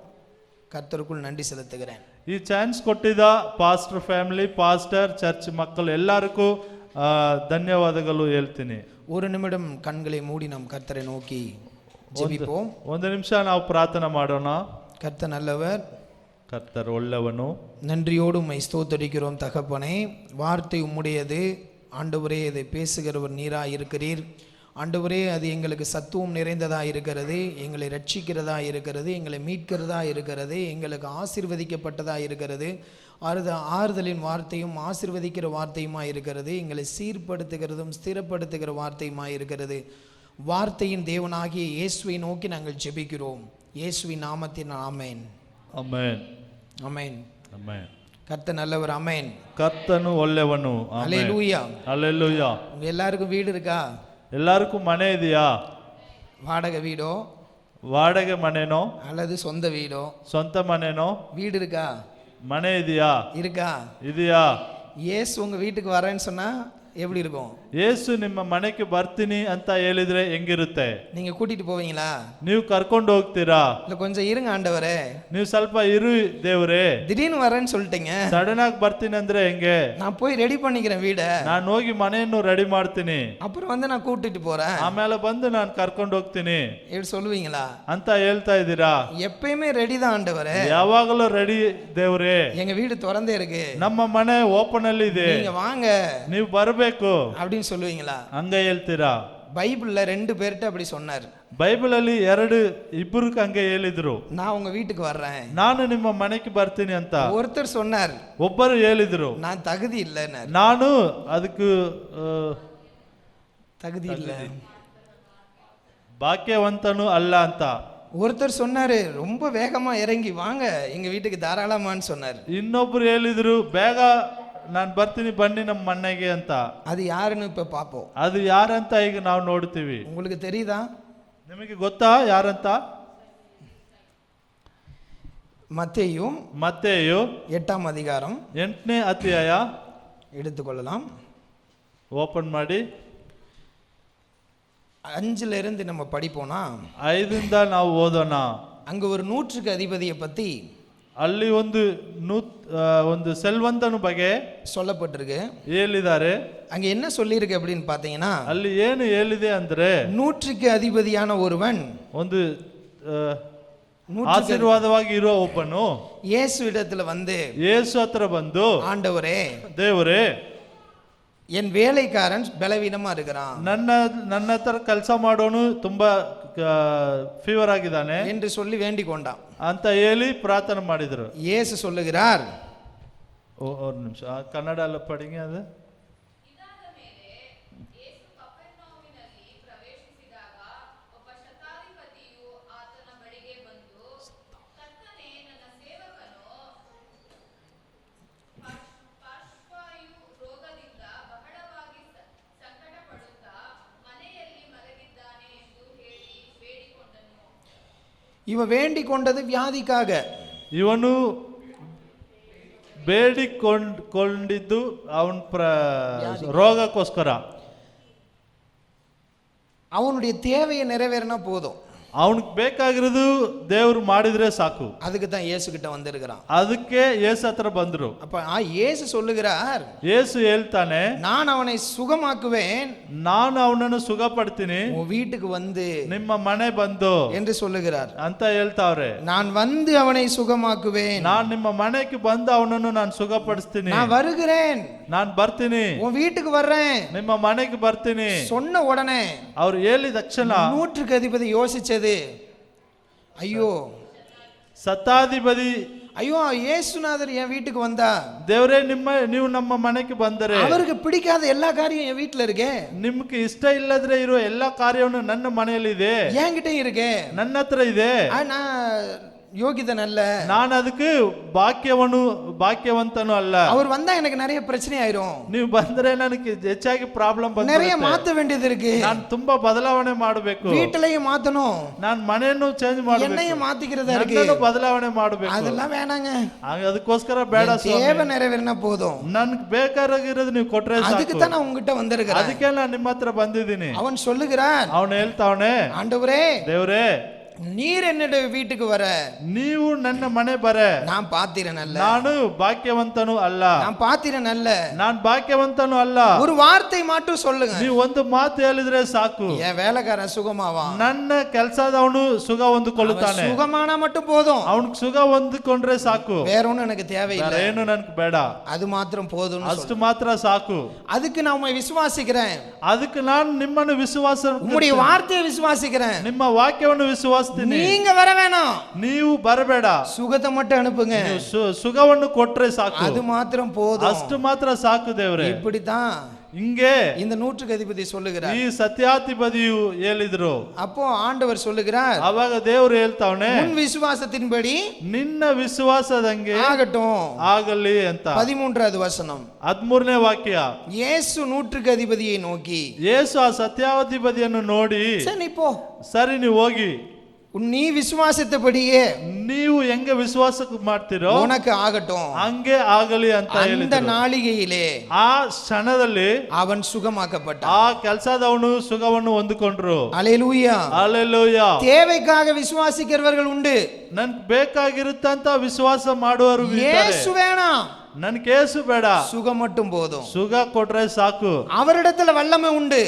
கர்த்தருக்குள் நன்றி செலுத்துகிறேன். ಈ ಚಾನ್ಸ್ ಕೊಟ್ಟಿದ್ದ ಪಾಸ್ಟರ್ ಫ್ಯಾಮಿಲಿ, ಪಾಸ್ಟರ್, ಚರ್ಚ್ ಮಕ್ಕಳು ಎಲ್ಲರಿಗೂ ಧನ್ಯವಾದಗಳು ಹೇಳ್ತೀನಿ. ஒரு நிமிடம் கண்களை மூடி நாம் கர்த்தரை நோக்கி ஜெபிப்போம். ಒಂದು ನಿಮಿಷ ನಾವು ಪ್ರಾರ್ಥನೆ ಮಾಡೋಣ. கர்த்தர் நல்லவர், கர்த்தர் ಒಳ್ಳೆಯವನು. நன்றியோடு உம்மை ஸ்தோத்திரிக்கிறோம் தகப்பனே. வார்த்தை உம்முடையது ஆண்டவரே, அதை பேசுகிறவர் நீராக இருக்கிறீர் ஆண்டவரே. அது எங்களுக்கு சத்துவம் நிறைந்ததா இருக்கிறது, எங்களை ரட்சிக்கிறதா இருக்கிறது, எங்களை மீட்கிறதா இருக்கிறது, எங்களுக்கு ஆசீர்வதிக்கப்பட்டதா இருக்கிறது. ஆறுதலின் வார்த்தையும் ஆசீர்வதிக்கிற வார்த்தையுமா இருக்கிறது, எங்களை சீர்படுத்துகிறதும் ஸ்திரப்படுத்துகிற வார்த்தையுமா இருக்கிறது. வார்த்தையின் தேவனாகிய இயேசுவை நோக்கி நாங்கள் ஜெபிக்கிறோம். இயேசுவின் நாமத்தில் ஆமென். ಆಮೆನ್. ஆமென். ಆಮೆನ್. கர்த்தர் நல்லவர். ஆமென். ಕರ್ತನು ಒಳ್ಳೆಯವನು. ஹல்லேலூயா. ஹல்லேலூயா. உங்க எல்லாருக்கும் வீடு இருக்கா? ಎಲ್ಲರಿಗೂ ಮನೆ ಇದೆಯಾ? வாடகை வீடோ, ವಾಡಗೆ ಮನೆನೋ அல்லது சொந்த வீடோ? ಸ್ವಂತ ಮನೆನೋ? வீடு இருக்கா? ಮನೆ ಇದೆಯಾ? இருக்கா? ಇದೆಯಾ? இயேசு உங்க வீட்டுக்கு வரேன்னு சொன்னா எப்படி இருக்கும்? ಯೇಸು ನಿಮ್ಮ ಮನೆಗೆ ಬರ್ತೀನಿ ಅಂತ ಹೇಳಿದ್ರೆ ಹೆಂಗಿರುತ್ತೆ? நீங்க கூட்டிட்டு போவீங்களா? ನೀವು ಕರ್ಕೊಂಡು ಹೋಗ್ತೀರಾ? இல்ல கொஞ்சம் இருங்க ஆண்டவரே, ನೀವು ಸ್ವಲ್ಪ ಇರು ದೇವ್ರೆ, திடீர்னு வரேன்னு சொல்லிட்டீங்க, ಸಡನ್ ಆಗಿ ಬರ್ತೀನಿ ಅಂದ್ರೆ ಹೆಂಗೆ? நான் போய் ரெடி பண்ணிக்கிறேன் வீட, ನಾನು ಹೋಗಿ ಮನೆಯನ್ನು ರೆಡಿ ಮಾಡ್ತೀನಿ, அப்புறம் வந்து நான் கூட்டிட்டு போறேன், ಆಮೇಲೆ ಬಂದು ನಾನು ಕರ್ಕೊಂಡು ಹೋಗ್ತೀನಿ எப்படி சொல்லுவீங்களா ಅಂತ ಹೇಳ್ತಾ ಇದ್ದೀರಾ? எப்பயுமே ரெடி தான் ஆண்டவரே. ಯಾವಾಗಲೂ ರೆಡಿ ದೇವ್ರೆ. எங்க வீடு திறந்தே இருக்கு, ನಮ್ಮ ಮನೆ ಓಪನ್ ಅಲ್ಲಿ ಇದೆ, நீங்க வாங்க ನೀವು ಬರಬೇಕು அப்படின்னு சொல்லுவீங்களா? ಹಂಗ ಹೇಳ್ತೀರಾ? பைபிள்ல 2 பேர்ட்ட அப்படி சொன்னார். ಬೈಬಲ್ ಅಲ್ಲಿ ಇಬ್ಬರು ಹಂಗೆ ಹೇಳಿದ್ರು, நான் உங்க வீட்டுக்கு வர்றேன், ನಾನು ನಿಮ್ಮ ಮನೆಗೆ ಬರ್ತೀನಿ ಅಂತ. ஒருத்தர் சொன்னார், ಒಬ್ಬರು ಹೇಳಿದ್ರು, நான் தகுதி இல்லைன்னு, ನಾನು ಅದಕ್ಕೆ தகுதி இல்ல, ಭಾಗ್ಯವಂತನು ಅಲ್ಲ ಅಂತ. ஒருத்தர் சொன்னாரு, ரொம்ப வேகமா இறங்கி வாங்க எங்க வீட்டுக்கு தாராளமான்னு சொன்னார். ಇನ್ನೊಬ್ರು ಹೇಳಿದ್ರು, ಬೇಗ ನಾನು ಬರ್ತೀನಿ ಬನ್ನಿ ನಮ್ಮ ಮನೆಗೆ ಅಂತ. அது ಯಾರನ್ನು இப்ப பாப்போம். ಅದು ಯಾರಂತ ಈಗ ನಾವು ನೋಡ್ತೀವಿ. உங்களுக்கு தெரியுதா? ನಿಮಗೆ ಗೊತ್ತಾ ಯಾರಂತ? மத்தேயு 8ನೇ அதிகாரம் 8ನೇ ಅಧ್ಯಾಯ எடுத்துக்கொள்ளலாம். ಓಪನ್ ಮಾಡಿ 5ல இருந்து நம்ம படிப்போனா 5ರಿಂದ ನಾವು ಓದೋಣ. அங்க ஒரு 100க்கு அதிபதியை பத்தி ಅಲ್ಲಿ ಒಂದು ಸೆಲ್ವಂತನ ಬಗ್ಗೆ சொல்லப்பட்டிருக்கு. ಹೇಳಿದ್ದಾರೆ. அங்க என்ன சொல்லியிருக்கு அப்படின்னு பார்த்தீங்கன்னா, ಅಲ್ಲಿ ಏನು ಹೇಳಿದೆ ಅಂದ್ರೆ 100க்கு அதிபதியான ஒருவன் ಒಂದು ಆಶೀರ್ವಾದವಾಗಿ ಇರುವ ಒಬ್ಬನು இயேசு இடத்துல வந்து ಯೇಸು ಹತ್ರ ಬಂದು, ஆண்டவரே ದೇವರೇ, என் வேலைக்காரன் பலவீனமா இருக்கிறான் ನನ್ನ ಹತ್ರ ಕೆಲಸ ಮಾಡೋನು ತುಂಬಾ ಫೀವರ್ ಆಗಿದ್ದಾನೆ என்று சொல்லி வேண்டிக் கொண்டான் ಅಂತ ಹೇಳಿ ಪ್ರಾರ್ಥನೆ ಮಾಡಿದ್ರು. இயேசு சொல்லுகிறார், ஒரு நிமிஷம் ಕನ್ನಡ ಪಡಿಗೆ ಅದು. இவன் வேண்டிக் கொண்டது வியாதிக்காக. ಇವನು ಬೇಡಿಕೊಂಡಿದ್ದು ಅವನ ರೋಗಕ್ಕೋಸ್ಕರ. அவனுடைய தேவையை நிறைவேறினா போதும். ಅವನಿಗೆ ಬೇಕಾಗಿರೋದು ದೇವ್ರು ಮಾಡಿದ್ರೆ ಸಾಕು. அதுக்கு தான் இயேசு கிட்ட வந்திருக்கிறான். ಅದಕ್ಕೆ ಯೇಸು ಹತ್ರ ಬಂದ್ರು. அப்ப இயேசு சொல்லுகிறார், ಯೇಸು ಹೇಳ್ತಾನೆ, நான் அவனை சுகமாக்குவேன், ನಾನು ಅವನನ್ನು ಸುಖಪಡ್ತೀನಿ, உன் வீட்டுக்கு வந்து ನಿಮ್ಮ ಮನೆ ಬಂದು என்று சொல்லுகிறார் ಅಂತ ಹೇಳ್ತಾವ್ರೆ. நான் வந்து அவனை சுகமாக்குவேன், நான் ನಿಮ್ಮ ಮನೆಗೆ ಬಂದು ಅವನನ್ನು ನಾನು ಸುಖಪಡಿಸ್ತೀನಿ, நான் வருகிறேன், ನಾನು ಬರ್ತೀನಿ, உன் வீட்டுக்கு வர்றேன் ನಿಮ್ಮ ಮನೆಗೆ ಬರ್ತೀನಿ சொன்ன உடனே ಅವ್ರು ಹೇಳಿದ ತಕ್ಷಣ 100க்கு அதிபதி யோசிச்சது, ஐயோ ಸತ್ತಾಧಿಪತಿ, ஐயோ இயேசுநாதர் என் வீட்டுக்கு வந்தா, ದೇವರೇ ನೀವು ನಮ್ಮ ಮನೆಗೆ ಬಂದರೆ அவருக்கு பிடிக்காத எல்லா காரியம் என் வீட்டுல இருக்கே, ನಿಮ್ಗೆ ಇಷ್ಟ ಇಲ್ಲದ್ರೆ ಇರೋ ಎಲ್ಲಾ ಕಾರ್ಯವನ್ನು ನನ್ನ ಮನೆಯಲ್ಲಿ ಇದೆ, என்கிட்ட இருக்கே, ನನ್ನ ಹತ್ರ ಇದೆ, நான் யோகிதன் அல்ல, ನಾನು ಅದಕ್ಕೆ ಭಾಗ್ಯವಂತನು ಅಲ್ಲ, அவர் வந்தா எனக்கு நிறைய பிரச்சனை ஆயிரும், ನೀವು ಬಂದ್ರೆ ನನಗೆ ಹೆಚ್ಚಾಗಿ ಪ್ರಾಬ್ಲಮ್ நிறைய மாத்த வேண்டியது இருக்கு, ನಾನು ತುಂಬಾ ಬದಲಾವಣೆ ಮಾಡಬೇಕು, வீட்டிலையும் மாத்தணும், ನಾನು ಮನೆಯನ್ನು ಚೇಂಜ್ ಮಾಡಬೇಕು, என்னையும் மாத்திக்கிறதா இருக்கு, ನನ್ನನ್ನು ಬದಲಾವಣೆ ಮಾಡಬೇಕು, அதெல்லாம் வேணாங்க, ಅದಕ್ಕೋಸ್ಕರ ಬೇಡ ಸ್ವಾಮಿ, தேவை நிறைவேறினா போதும், ನನ್ಗೆ ಬೇಕಾಗಿರೋದು ನೀವು ಕೊಟ್ರೆ அதுக்கு ಸಾಕು, தான் நான் உங்ககிட்ட வந்திருக்கிறேன். ಅದಕ್ಕೆ ನಾನು ನಿಮ್ಮ ಹತ್ರ ಬಂದಿದ್ದೀನಿ. அவன் சொல்லுகிறான், ಅವನು ಹೇಳ್ತಾವನೆ, ஆண்டவரே ದೇವರೇ, நீர் என்னுடைய வீட்டுக்கு வர, ನೀವು ನನ್ನ ಮನೆ ಬರ, நான் பாத்திரன் அல்ல, ನಾನು ಭಾಗ್ಯವಂತನು ಅಲ್ಲ, நான் பாத்திரன் அல்ல, ನಾನು ಭಾಗ್ಯವಂತನು ಅಲ್ಲ, ஒரு வார்த்தை மட்டும் சொல்லுங்க, ನೀವು ಒಂದು ಮಾತು ಹೇಳಿದ್ರೆ ಸಾಕು, என் வேலைக்காரன் சுகமாவா, ನನ್ನ ಕೆಲಸದವನು ಸುಖ ಹೊಂದಿಕೊಳ್ಳುತ್ತಾನೆ, சுகமானா மட்டும் போதும், ಅವನಿಗೆ ಸುಖ ಹೊಂದಿಕೊಂಡ್ರೆ ಸಾಕು, வேற ஒண்ணும் எனக்கு தேவையில்லை, ಏನು ನನ್ಗೆ ಬೇಡ, அது மாத்திரம் போதும், ಅಷ್ಟು ಮಾತ್ರ ಸಾಕು, அதுக்கு நான் உம்மை விசுவாசிக்கிறேன், ಅದಕ್ಕೆ ನಾನು ನಿಮ್ಮನ್ನು ವಿಶ್ವಾಸ, உம்முடைய வார்த்தையை விசுவாசிக்கிறேன், ನಿಮ್ಮ ವಾಕ್ಯವನ್ನು ವಿಶ್ವಾಸ, நீங்க வர வேணாம், ನೀವು ಬರಬೇಡ, சுகத்தை மட்டும் அனுப்புங்க, ಸುಖವನ್ನು ಕೊಟ್ರೆ ಸಾಕು, அது மாத்திரம் போதும், ಅಷ್ಟು ಮಾತ್ರ ಸಾಕು ದೇವರೇ. இப்படித்தான் ಹಿಂಗೆ இந்த 100க்கு அதிபதி சொல்லுகிறார். ಈ ಸತ್ಯಾಧಿಪತಿಯು ಹೇಳಿದ್ರು. அப்போ ஆண்டவர் சொல்லுகிறார், ಅವಾಗ ದೇವರು ಹೇಳ್ತಾವನೆ, உன் விசுவாசத்தின்படி ನಿನ್ನ ವಿಶ್ವಾಸದಂಗೆ ஆகட்டும் ಆಗಲಿ ಅಂತ. 13வது வசனம், 13ನೇ ವಾಕ್ಯ. இயேசு 100க்கு அதிபதியை நோக்கி, ಯೇಸು ಆ ಸತ್ಯಾಧಿಪತಿಯನ್ನು ನೋಡಿ, சரி நீ போ, ಸರಿ ನೀವು ಹೋಗಿ, நீ விசுவாசத்தபடியே ನೀವು ಹೆಂಗೆ ವಿಶ್ವಾಸ ಮಾಡ್ತಿರೋ உனக்கு ஆகட்டும், ಹಂಗೆ ಆಗಲಿ ಅಂತ அந்த ಹೇಳಿದ್ರು. நாளிகையிலே ಆ ಕ್ಷಣದಲ್ಲಿ அவன் சுகமாக்கப்பட்டான். ಆ ಕೆಲಸದವನು ಸುಖವನ್ನು ಹೊಂದಿಕೊಂಡ್ರು. அல்லேலூயா. ಹಲ್ಲೆಲೂಯಾ. தேவைக்காக விசுவாசிக்கிறவர்கள் உண்டு, ನನ್ಗೆ ಬೇಕಾಗಿರುತ್ತಂತ ವಿಶ್ವಾಸ ಮಾಡುವರು ಇದ್ದಾರೆ. இயேசு வேணாம், ನನ್ಗೆ ಯೇಸು ಬೇಡ, சுகம் மட்டும் போதும், ಸುಖ ಕೊಟ್ರೆ ಸಾಕು. அவரிடத்துல வல்லமை உண்டு,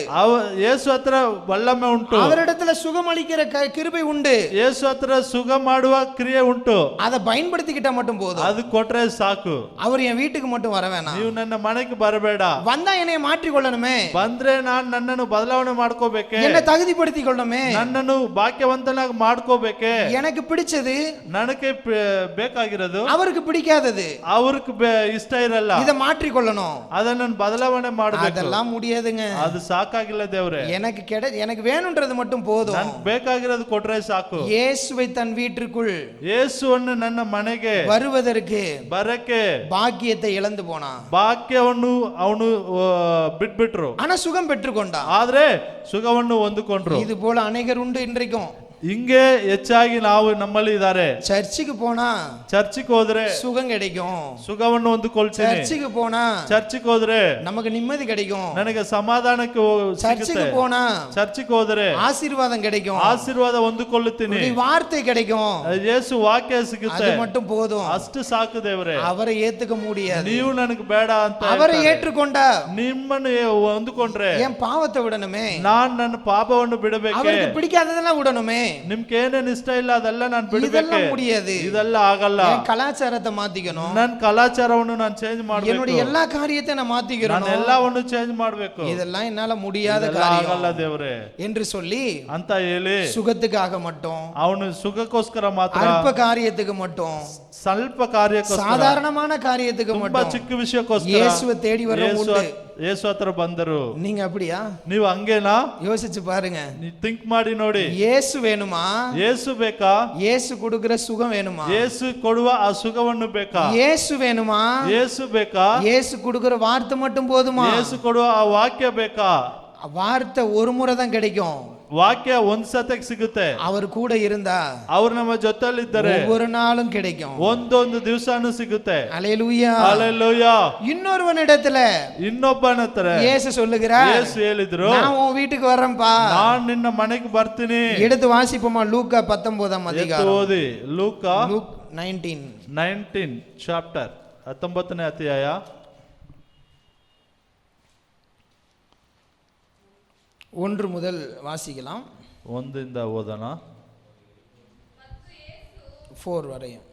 ಯೇಸು ಹತ್ರ ವಲ್ಲಮೆ ಉಂಟು, அவரிடத்துல சுகம் அளிக்கிற கிருபை உண்டு, ಯೇಸು ಹತ್ರ ಸುಖ ಮಾಡುವ ಕ್ರಿಯೆ ಉಂಟು, அதை பயன்படுத்திக்கிட்டா மட்டும் போதும், ಅದು ಕೊಟ್ರೆ ಸಾಕು. அவர் என் வீட்டுக்கு மட்டும் வர வேணாம், ನೀವು ನನ್ನ ಮನೆಗೆ ಬರಬೇಡ, வந்தா என்னைய மாற்றிக்கொள்ளணுமே, ಬಂದ್ರೆ ನಾನು ನನ್ನನ್ನು ಬದಲಾವಣೆ ಮಾಡ್ಕೋಬೇಕೆ, என்ன தகுதிப்படுத்திக் கொள்ளணுமே, ನನ್ನನ್ನು ಭಾಗ್ಯವಂತನಾಗಿ ಮಾಡ್ಕೋಬೇಕೆ, எனக்கு பிடிச்சது ನನಗೆ ಬೇಕಾಗಿರೋದು அவருக்கு பிடிக்காதது, ಅವ್ರಿಗೆ ಇಷ್ಟ ಇರಲ್ಲ, இதை மாற்றிக்கொள்ளணும், ಅದನ್ನ ಬದಲಾವಣೆ ಮಾಡಬೇಕು. அதெல்லாம் முடியாதுங்க, ಅದು ಸಾಕಾಗಿಲ್ಲ ದೇವ್ರೆ, எனக்கு வேணும்ன்றது மட்டும் போதும், ನನ್ಗೆ ಬೇಕಾಗಿರೋದು ಕೊಟ್ರೆ ಸಾಕು. இயேசுவை தன் வீட்டிற்குள் ಯೇಸುವನ್ನು ನನ್ನ ಮನೆಗೆ வருவதற்கு ಬರಕ್ಕೆ பாக்கியத்தை இழந்து போனான், ಭಾಗ್ಯವನ್ನು ಅವನು ಬಿಟ್ಬಿಟ್ರು, ஆனா சுகம் பெற்றுக்கொண்டான். ಆದ್ರೆ ಸುಖವನ್ನು ಹೊಂದಿಕೊಂಡ್ರು. இது போல அநேகர் உண்டு இன்றைக்கும். ಹಿಂಗೆ ಹೆಚ್ಚಾಗಿ ನಾವು ನಮ್ಮಲ್ಲಿ ಇದ್ದಾರೆ. சர்ச்சுக்கு போனா ಚರ್ಚಿಗೆ ಹೋದ್ರೆ சுகம் கிடைக்கும், ಸುಖವನ್ನು ಹೊಂದಿಕೊಳ್ತೀನಿ. சர்ச்சுக்கு போனா ಚರ್ಚಿಗೆ ಹೋದ್ರೆ நமக்கு நிம்மதி கிடைக்கும், ನನಗೆ ಸಮಾಧಾನಕ್ಕೆ சர்ச்சுக்கு ಸಿಗುತ್ತೆ. போனா ಚರ್ಚಿಗೆ ಹೋದ್ರೆ ஆசீர்வாதம் கிடைக்கும், ಆಶೀರ್ವಾದ ಹೊಂದಿಕೊಳ್ಳುತ್ತೀನಿ. உன்னுடைய வார்த்தை கிடைக்கும். ಯೇಸು ವಾಕ್ಯ ಸಿಗುತ್ತೆ. அது மட்டும் போதும். ಅಷ್ಟು ಸಾಕು ದೇವರೇ. அவரை ஏத்துக்க முடியாது. ನೀವು ನನಗೆ ಬೇಡ ಅಂತ அவரை ಹೇಳ್ತಾರೆ. ஏற்றுக்கொண்டா ನಿಮ್ಮನ್ನು ಹೊಂದಿಕೊಂಡ್ರೆ என் பாவத்தை விடணுமே, ನಾನ್ ನನ್ನ ಪಾಪವನ್ನು ಬಿಡಬೇಕೆ, அவருக்கு பிடிக்காததெல்லாம் விடணுமே, ನಿಮ್ಗೆ ಏನೇನ್ ಇಷ್ಟ ಇಲ್ಲ ಅದೆಲ್ಲ ನಾನು ಬಿಡಬೇಕೆ. இதெல்லாம் முடியாது. ಇದೆಲ್ಲ ಆಗಲ್ಲ. என் கலாச்சாரத்தை மாத்திக்கணும், ನನ್ನ ಕಲಾಚಾರವನ್ನು ನಾನು ಚೇಂಜ್ ಮಾಡಬೇಕು. என்னுடைய எல்லா காரியத்தை நான் ನಾನು மாத்திக்கிறேன், ಎಲ್ಲವನ್ನು ಚೇಂಜ್ ಮಾಡಬೇಕು. இதெல்லாம் என்னால முடியாத ಇದೆಲ್ಲ காரியம் ಆಗಲ್ಲ ದೇವರೇ என்று சொல்லி ಅಂತ ಹೇಳಿ சுகத்துக்காக மட்டும், ಅವನು ಸುಖಕ್ಕೋಸ್ಕರ ಮಾತ್ರ, அல்ப காரியத்துக்கு மட்டும், ಸ್ವಲ್ಪ ಕಾರ್ಯಕ್ಕೋಸ್ಕರ, சாதாரணமான காரியத்துக்கு ತುಂಬಾ மட்டும் ಚಿಕ್ಕ ವಿಷಯಕ್ಕೋಸ್ಕರ இயேசுவை தேடி வர உண்டு. ಯೇಸು ಹತ್ರ ಬಂದರು. நீங்க அப்படியா? ನೀವು ಹಂಗೇನಾ? யோசிச்சு பாருங்க. ನೀವು ಥಿಂಕ್ ಮಾಡಿ ನೋಡಿ. இயேசு வேணுமா? ಯೇಸು ಬೇಕಾ? இயேசு கொடுக்கிற சுகம் வேணுமா? ಯೇಸು ಕೊಡುವ ಆ ಸುಖವನ್ನು ಬೇಕಾ? இயேசு வேணுமா? ಯೇಸು ಬೇಕಾ? இயேசு கொடுக்கிற வார்த்தை மட்டும் போதுமா? ಯೇಸು ಕೊಡುವ ಆ ವಾಕ್ಯ ಬೇಕಾ? வார்த்தை ஒரு முறை தான் கிடைக்கும். ವಾಕ್ಯ ಒಂದ್ ಸತಕ್ಕೆ ಸಿಗುತ್ತೆ. அவர் கூட இருந்தா ಅವ್ರು ನಮ್ಮ ಜೊತೆಲಿದ್ದಾರೆ. ஒவ்வொரு நாளும் கிடைக்கும். ಒಂದೊಂದು ದಿವಸನೂ ಸಿಗುತ್ತೆ. அல்லேலூயா. ಹಲ್ಲೆಲೂಯಾ. இன்னொருவனிடத்துல ಇನ್ನೊಬ್ಬನ ಹತ್ರ இயேசு சொல்லுகிறார், ಯೇಸು ಹೇಳಿದ್ರು, நான் உன் வீட்டுக்கு வரேன்பா. ನಾನ್ ನಿನ್ನ ಮನೆಗೆ ಬರ್ತೀನಿ. எடுத்து வாசிப்போமா லூக்கா 19ஆம் ಎತ್ತು அதிகாரம். ಓದಿ. ಲೂಕ லூக் 19 ಚಾಪ್ಟರ್ 19ನೇ ಅಧ್ಯಾಯ 1 முதல் வாசிக்கலாம். 1ರಿಂದ ಓದೋಣ. 4 வரையும்.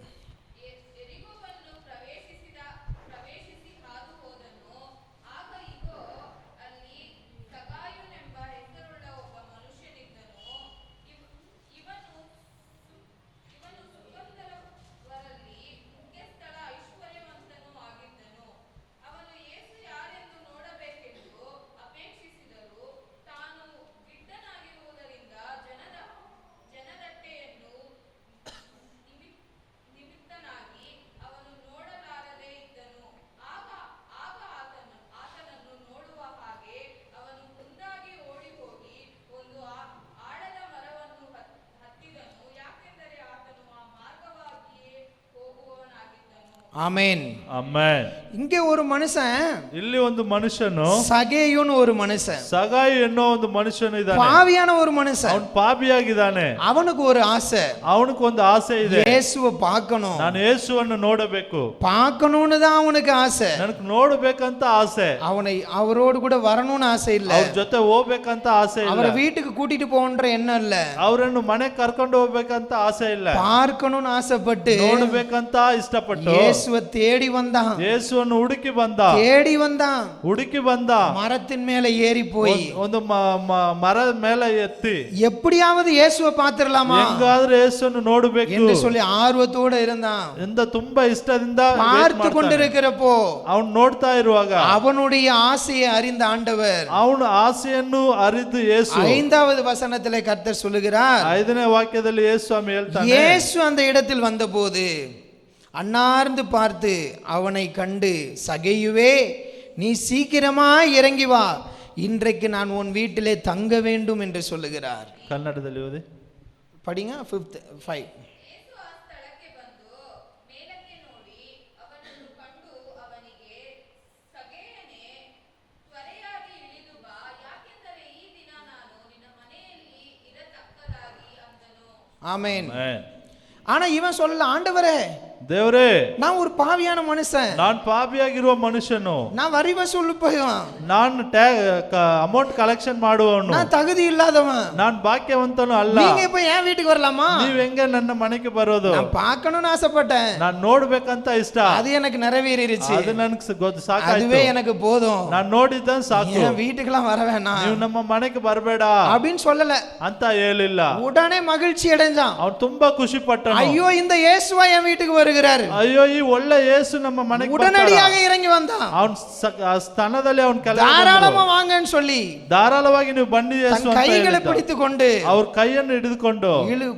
ஆமென். ಆಮೆನ್. இங்கே ஒரு மனுஷன், ಇಲ್ಲಿ ಒಂದು ಮನುಷ್ಯನು, சகேயுன்னு ஒரு மனுஷன், ಸಗಾಯಿ ಎನ್ನೋ ಒಂದು ಮನುಷ್ಯನು ಇದ್ದಾನೆ. பாவியான ஒரு மனுஷன். ಅವನು ಪಾಪಿಯಾಗಿದ್ದಾನೆ. அவனுக்கு ஒரு ஆசை, ಅವನಿಗೆ ಒಂದು ಆಸೆ ಇದೆ. இயேசுவை பார்க்கணும், ನಾನು ಯೇಸುವನ್ನು ನೋಡಬೇಕು. பார்க்கணும்னு தான் அவனுக்கு ஆசை. ನನಗೆ ನೋಡಬೇಕಂತ ಆಸೆ. அவரோடு கூட வரணும்னு ஆசை இல்ல, ಅವ್ರ ಜೊತೆ ಹೋಗ್ಬೇಕಂತ ಆಸೆ ಇಲ್ಲ. அவரை வீட்டுக்கு கூட்டிட்டு போகன்ற எண்ணம் இல்ல, ಅವರನ್ನು ಮನೆಗೆ ಕರ್ಕೊಂಡು ಹೋಗ್ಬೇಕಂತ ಆಸೆ ಇಲ್ಲ. பார்க்கணும்னு ஆசைப்பட்டு ನೋಡ್ಬೇಕಂತ ಇಷ್ಟಪಟ್ಟು இயேசுவை தேடி வந்தான். ಯೇಸುವನ್ನು ಹುಡುಕಿ ಬಂದ. தேடி வந்தான், ಹುಡುಕಿ ಬಂದ. மரத்தின் மேல ஏறி போய் ಒಂದು ಮರದ ಮೇಲೆ ಎತ್ತಿ எப்படியாவது இயேசுவை பார்த்திரலாமா ಹೆಂಗಾದ್ರೂ ಯೇಸುವನ್ನು ನೋಡಬೇಕು என்று சொல்லி ஆர்வத்தோட இருந்தான். ಎಂದ ತುಂಬಾ ಇಷ್ಟದಿಂದ பார்த்து கொண்டிருக்கிறப்போ ಅವನು ನೋಡ್ತಾ ಇರುವಾಗ அவனுடைய ஆசையை அறிந்த ஆண்டவர் ಅವನ ಆಸೆಯನ್ನು ಅರಿದು ಯೇಸು 5வது வசனத்திலே கர்த்தர் சொல்லுகிறார், 5ನೇ ವಾಕ್ಯದಲ್ಲಿ ಯೇಸು ಸ್ವಾಮಿ ಹೇಳ್ತಾನೆ, இயேசு அந்த இடத்தில் வந்தபோது அன்னார்ந்து பார்த்து அவனை கண்டு, சகேயுவே நீ சீக்கிரமாய் இறங்கி வா, இன்றைக்கு நான் உன் வீட்டிலே தங்க வேண்டும் என்று சொல்லுகிறார். ಕನ್ನಡದಲ್ಲಿ ಓದಿ. படிங்க 5. ஆமென். ஆனா இவன் சொல்லல, ஆண்டவரே ದೇವರೇ நான் ஒரு பாவியான மனுஷன், ನಾನು ಪಾಪಿಯಾಗಿರುವ ಮನುಷ್ಯನು, நான் வரி வசூல் போய்வான், ನಾನು ಅಮೌಂಟ್ ಕಲೆಕ್ಷನ್ ಮಾಡುವವನು, நான் தகுதி இல்லாதவன், ನಾನು ಭಾಗ್ಯವಂತನು ಅಲ್ಲ. நீங்க இப்ப என் வீட்டுக்கு வரலாமா? ನೀವ್ ಹೆಂಗೆ ನನ್ನ ಮನೆಗೆ ಬರೋದು? நான் பார்க்கணும்னு ஆசைப்பட்டேன், ನಾನು ನೋಡ್ಬೇಕಂತ ಇಷ್ಟ, அது எனக்கு நிறைவேறிருச்சு, ಅದು ನನಗೆ ಸಾಕಾಯ್ತು, அதுவே எனக்கு போதும், ನಾನು ನೋಡಿದ್ದ ಸಾಕು, என் வீட்டுக்கெல்லாம் வர வேணாம், ನೀವು ನಮ್ಮ ಮನೆಗೆ ಬರಬೇಡ அப்படின்னு சொல்லல ಅಂತ ಹೇಳಿಲ್ಲ. உடனே மகிழ்ச்சி அடைஞ்சான். ಅವ್ನು ತುಂಬಾ ಖುಷಿ ಪಟ್ಟನು. ஐயோ இந்த இயேசுவா என் வீட்டுக்கு வருகிறார், வருகிறாரு. ಅಯ್ಯೋ ಈ ಒಳ್ಳೆ ಯೇಸು ನಮ್ಮ ಮನೆಗೆ உடனடியாக இறங்கி வந்தான். ಅವನ ಸ್ಥಾನದಲ್ಲಿ ಅವನ தாராளமா வாங்கன்னு சொல்லி ಧಾರಾಳವಾಗಿ ನೀವು ಬನ್ನಿ ಯೇಸು தன் ಅಂತ கைகளை ಹೇಳಿದ. பிடித்து கொண்டு ಅವ್ರ ಕೈಯನ್ನು ಹಿಡಿದುಕೊಂಡು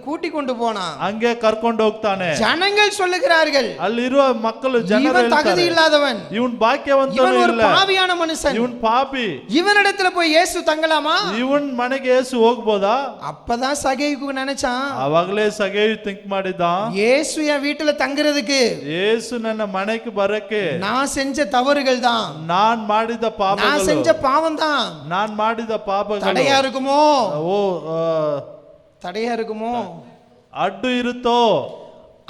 கூட்டி கொண்டு போனான். ಹಂಗೆ ಕರ್ಕೊಂಡು ಹೋಗ್ತಾನೆ. ஜனங்கள் சொல்லுகிறார்கள், ಅಲ್ಲಿರುವ ಮಕ್ಕಳು ಜನರು இவன் தகுதி இல்லாதவன், ಇವನ್ ಭಾಗ್ಯವಂತನು இவன் ஒரு ಇಲ್ಲ, பாவியான மனுஷன், ಇವನ್ ಪಾಪಿ, இவனிடத்துல போய் இயேசு தங்கலாமா? ಇವನ್ ಮನೆಗೆ ಯೇಸು ಹೋಗ್ಬೋದಾ? அப்பதான் சகேயுக்கு நினைச்சான், ಅವಾಗಲೇ ಸಗೆಯು ಥಿಂಕ್ ಮಾಡಿದ, இயேசு என் வீட்டுல தங்குறதுக்கு ಯೇಸು ನನ್ನ ಮನೆಗೆ ಬರಕ್ಕೆ நான் செஞ்ச தவறுகள் தான், ನಾನ್ ಮಾಡಿದ நான் ಪಾಪಗಳು, செஞ்ச பாவம் தான் ನಾನ್ ಮಾಡಿದ ಪಾಪಗಳು தடையா இருக்குமோ? ಓ தடையா இருக்குமோ? ಅಡ್ಡು ಇರುತ್ತೋ?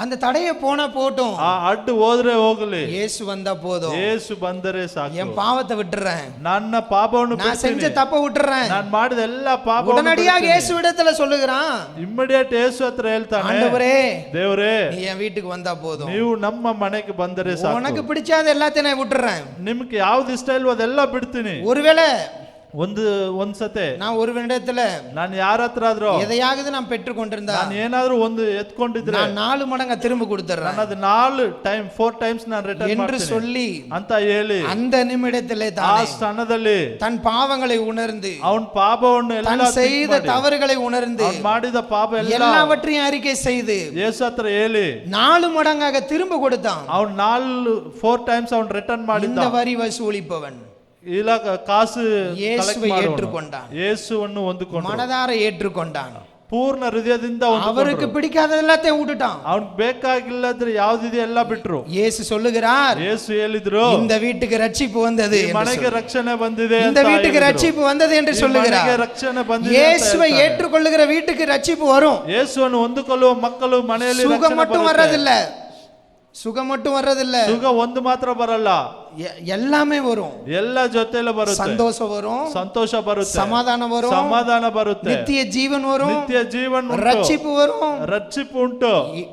அந்த தடைய போனா போட்டும், ಆ ಅಡ್ಡು ಹೋದ್ರೆ ಹೋಗಲಿ, இயேசு வந்தா போதும். ಯೇಸು ಬಂದರೆ ಸಾಕು. என் பாவத்தை விட்டுறேன், ನನ್ನ ಪಾಪವನ್ನು நான் செஞ்ச தப்ப விட்டுறேன். ನಾನು ಮಾಡಿದ ಎಲ್ಲ ಪಾಪ உடனடியாக இயேசு இடத்துல சொல்லுகிறான், ಇಮ್ಮಿಡಿಯೇಟ್ ಯೇಸು ಹತ್ರ ಹೇಳ್ತಾನೆ, ஆண்டவரே ದೇವರೇ நீ என் வீட்டுக்கு வந்தா போதும், ನೀವು ನಮ್ಮ ಮನೆಗೆ ಬಂದರೆ ಸಾಕು. உனக்கு பிடிச்சாத எல்லாத்தையும் நான் விட்டுறேன். ನಿಮ್ಗೆ ಯಾವ್ದು ಇಷ್ಟ ಇಲ್ವೋ ಅದೆಲ್ಲ ಬಿಡ್ತೀನಿ. ஒருவேளை ಒಂದ್ಸತೆ நான் ஒருவனிடத்துல ನಾನು ಯಾರ ಹತ್ರ ಆದ್ರೂ எதையாவது நான் பெற்று கொண்டிருந்தா, ನಾನು ಏನಾದ್ರೂ ಒಂದು ಎತ್ಕೊಂಡಿದ್ರೆ நான் 4 மடங்கு திரும்ப கொடுத்துறேன் ನಾನು ಅದು 4 ಟೈಮ್ಸ್ ನಾನು ರಿಟರ್ನ್ என்று ಮಾಡ್ತೀನಿ சொல்லி ಅಂತ ಹೇಳಿ அந்த நிமிடத்திலே ಆ தானே ಸ್ಥಾನದಲ್ಲಿ தன் பாவங்களை உணர்ந்து, ಅವನ್ ಪಾಪವನ್ನು தன் ಎಲ್ಲ செய்த தவறுகளை உணர்ந்து, ಅವ್ನು ಮಾಡಿದ ಪಾಪ ಎಲ್ಲ எல்லாவற்றையும் அறிக்கை செய்து ಯೇಸು ಹತ್ರ ಹೇಳಿ 4 மடங்காக திரும்ப கொடுத்தான். ಅವ್ನು 4 ಟೈಮ್ಸ್ ಅವ್ನು ರಿಟರ್ನ್ ಮಾಡಿದ್ದ. இந்த வரி வசூலிப்பவன் ಇಲ್ಲ ಕಾಸು இயேசுவை ஏற்றுக்கொண்டான், ಯೇಸುವನ್ನು ಹೊಂದಿಕೊಂಡ, மனதார ஏற்றுக்கொண்டான், ಪೂರ್ಣ ಹೃದಯದಿಂದ அவருக்கு பிடிக்காத எல்லாத்தையும் விட்டுட்டான். ಅವ್ನಿಗೆ ಬೇಕಾಗಿಲ್ಲದ್ರೆ ಯಾವ್ದಿದೆ ಎಲ್ಲ ಬಿಟ್ರು. இயேசு சொல்லுகிறார், ಯೇಸು ಹೇಳಿದ್ರು, இந்த வீட்டுக்கு ரட்சிப்பு வந்தது, ಈ ಮನೆಗೆ ರಕ್ಷಣೆ ಬಂದಿದೆ இந்த ಅಂತ வீட்டுக்கு ಹೇಳಿದ್ರು. ரட்சிப்பு வந்தது என்று ಈ சொல்லுகிறார். ಮನೆಗೆ ರಕ್ಷಣೆ ಬಂದಿದೆ ಅಂತ இயேசுவை ಹೇಳ್ತಾರೆ. ஏற்றுக்கொள்ளுகிற வீட்டுக்கு ரட்சிப்பு வரும். ಯೇಸುವನ್ನು ಹೊಂದಿಕೊಳ್ಳುವ ಮಕ್ಕಳು ಮನೆಯಲ್ಲಿ சுகம் ರಕ್ಷಣೆ மட்டும் ಬರುತ್ತೆ. வர்றதில்ல, சுகம் மட்டும் வர்றதில்ல, ಸುಖ ಒಂದು ಮಾತ್ರ ಬರಲ್ಲ, எல்லாமே வரும். ಎಲ್ಲ ಜೊತೆಲೆ ಬರುತ್ತೆ. சந்தோஷம் வரும், ಸಂತೋಷ ಬರುತ್ತೆ, சமாதானம் வரும், ಸಮಾಧಾನ ಬರುತ್ತೆ, நித்திய ஜீவன் வரும், ನಿತ್ಯ ಜೀವನ ಉಂಟು, ரட்சிப்பு வரும். ರಕ್ಷಿப்பு ಉಂಟು.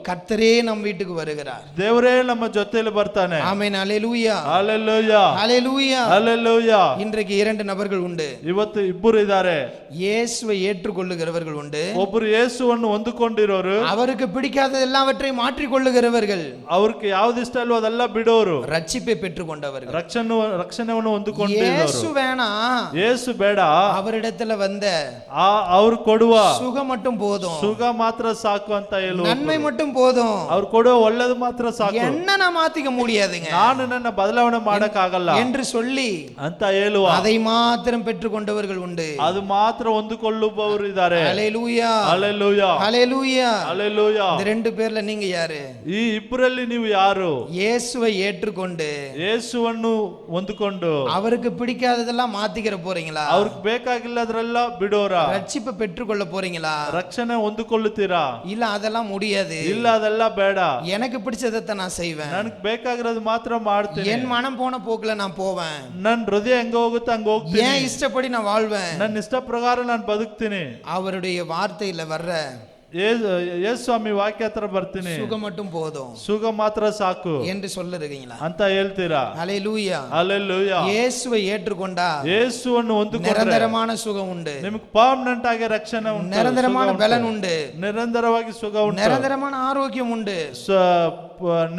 கர்த்தரே நம் வீட்டுக்கு வருகிறார். ದೇವರೇ ನಮ್ಮ ಜೊತೆಲಿ ಬರ್ತಾನೆ. ஆமென். அல்லேலூயா, ಹಲ್ಲೆಲೂಯಾ, அல்லேலூயா. ಹಲ್ಲೆಲೂಯಾ. இன்றைக்கு 2 நபர்கள் உண்டு. ಇವತ್ತು ಇಬ್ಬರು ಇದ್ದಾರೆ. இயேசுவை ஏற்றுக்கொள்ளுகிறவர்கள் உண்டு, ಒಬ್ಬರು ಯೇಸುವನ್ನು ಹೊಂದಿಕೊಂಡಿರೋರು, அவருக்கு பிடிக்காத எல்லாவற்றையும் மாற்றிக் கொள்ளுகிறவர்கள், ಅವ್ರಿಗೆ ಯಾವ್ದು ಇಷ್ಟ ಇಲ್ವೋ ಅದೆಲ್ಲ ಬಿಡೋರು, ரட்சிப்பை பெற்றுக்கொண்டவர்கள். ರಕ್ಷಣೆಯನ್ನು ಹೊಂದಿಕೊಂಡಿರೋರು. இயேசு வேணாம், ಯೇಸು ಬೇಡ, அவரிடத்துல வந்த ಅವ್ರು ಕೊಡುವ சுகம் மட்டும் போதும், ಸುಖ ಮಾತ್ರ ಸಾಕು ಅಂತ ಹೇಳುವ, நன்மை மட்டும் போதும், ಅವ್ರು ಕೊಡುವ ಒಳ್ಳೇದು ಮಾತ್ರ ಸಾಕು, என்ன நான் மாத்திக்க முடியாதுங்க ನಾನು ನನ್ನ ಬದಲಾವಣೆ ಮಾಡಕ್ ಆಗಲ್ಲ என்று சொல்லி ಅಂತ ಹೇಳುವ, அதை மாத்திரம் பெற்றுக்கொண்டவர்கள் உண்டு. ಅದು ಮಾತ್ರ ಹೊಂದಿಕೊಳ್ಳುವವರು ಇದ್ದಾರೆ. அல்லேலூயா, ಹಲ್ಲೆಲೂಯಾ, அல்லேலூயா. ಹಲ್ಲೆಲೂಯಾ. இந்த 2 பேர்ல நீங்க யாரு? ಈ ಇಬ್ಬರಲ್ಲಿ ನೀವು ಯಾರು? இயேசுவை ஏற்றுக்கொண்டு ಯೇಸುವನ್ನು ಹೊಂದಿಕೊಂಡು அவருக்கு பிடிக்காததெல்லாம் மாத்திக்கிற போறீங்களா? ಅವ್ರಿಗೆ ಬೇಕಾಗಿಲ್ಲದ್ರೆಲ್ಲ ಬಿಡೋರ? ரட்சிப்பை பெற்றுக்கொள்ள போறீங்களா? ರಕ್ಷಣೆ ಹೊಂದಿಕೊಳ್ಳುತ್ತೀರಾ? இல்ல அதெல்லாம் முடியாது, ಇಲ್ಲ ಅದೆಲ್ಲ ಬೇಡ, எனக்கு பிடிச்சதை நான் செய்வேன், ನನಗೆ ಬೇಕಾಗಿರೋದು ಮಾತ್ರ ಮಾಡ್ತೀನಿ, என் மனம் போன போக்குல நான் போவேன், ನನ್ ಹೃದಯ ಹೆಂಗ ಹೋಗುತ್ತೆ ಹಂಗ ಹೋಗ್ತೀನಿ, ஏன் இஷ்டப்படி நான் வாழ்வேன். ನನ್ನ ಇಷ್ಟ ಪ್ರಕಾರ ನಾನು ಬದುಕ್ತೀನಿ. அவருடைய வார்த்தையில வர்ற ಯೇಸು ಸ್ವಾಮಿ ವಾಕ್ಯ ಹತ್ರ ಬರ್ತೀನಿ, சுகம் மட்டும் போதும் ಸುಖ ಮಾತ್ರ ಸಾಕು என்று சொல்லுறீங்களா? ಅಂತ ಹೇಳ್ತೀರಾ? அல்லேலூயா. ಹಲ್ಲೆಲೂಯಾ. இயேசுவை ஏற்றுக்கொண்டா ಯೇಸುವನ್ನು ಹೊಂದಿಕೊಂಡ್ರೆ நிரந்தரமான சுகம் உண்டு, ನಿಮಗೆ ಪರ್ಮನೆಂಟ್ ಆಗಿ ರಕ್ಷಣೆ ಉಂಟು, நிரந்தரமான ಸುಖ ಉಂಟು. பலன் உண்டு, ನಿರಂತರವಾಗಿ ಸುಖ ಉಂಟು, நிரந்தரமான ஆரோக்கியம் உண்டு,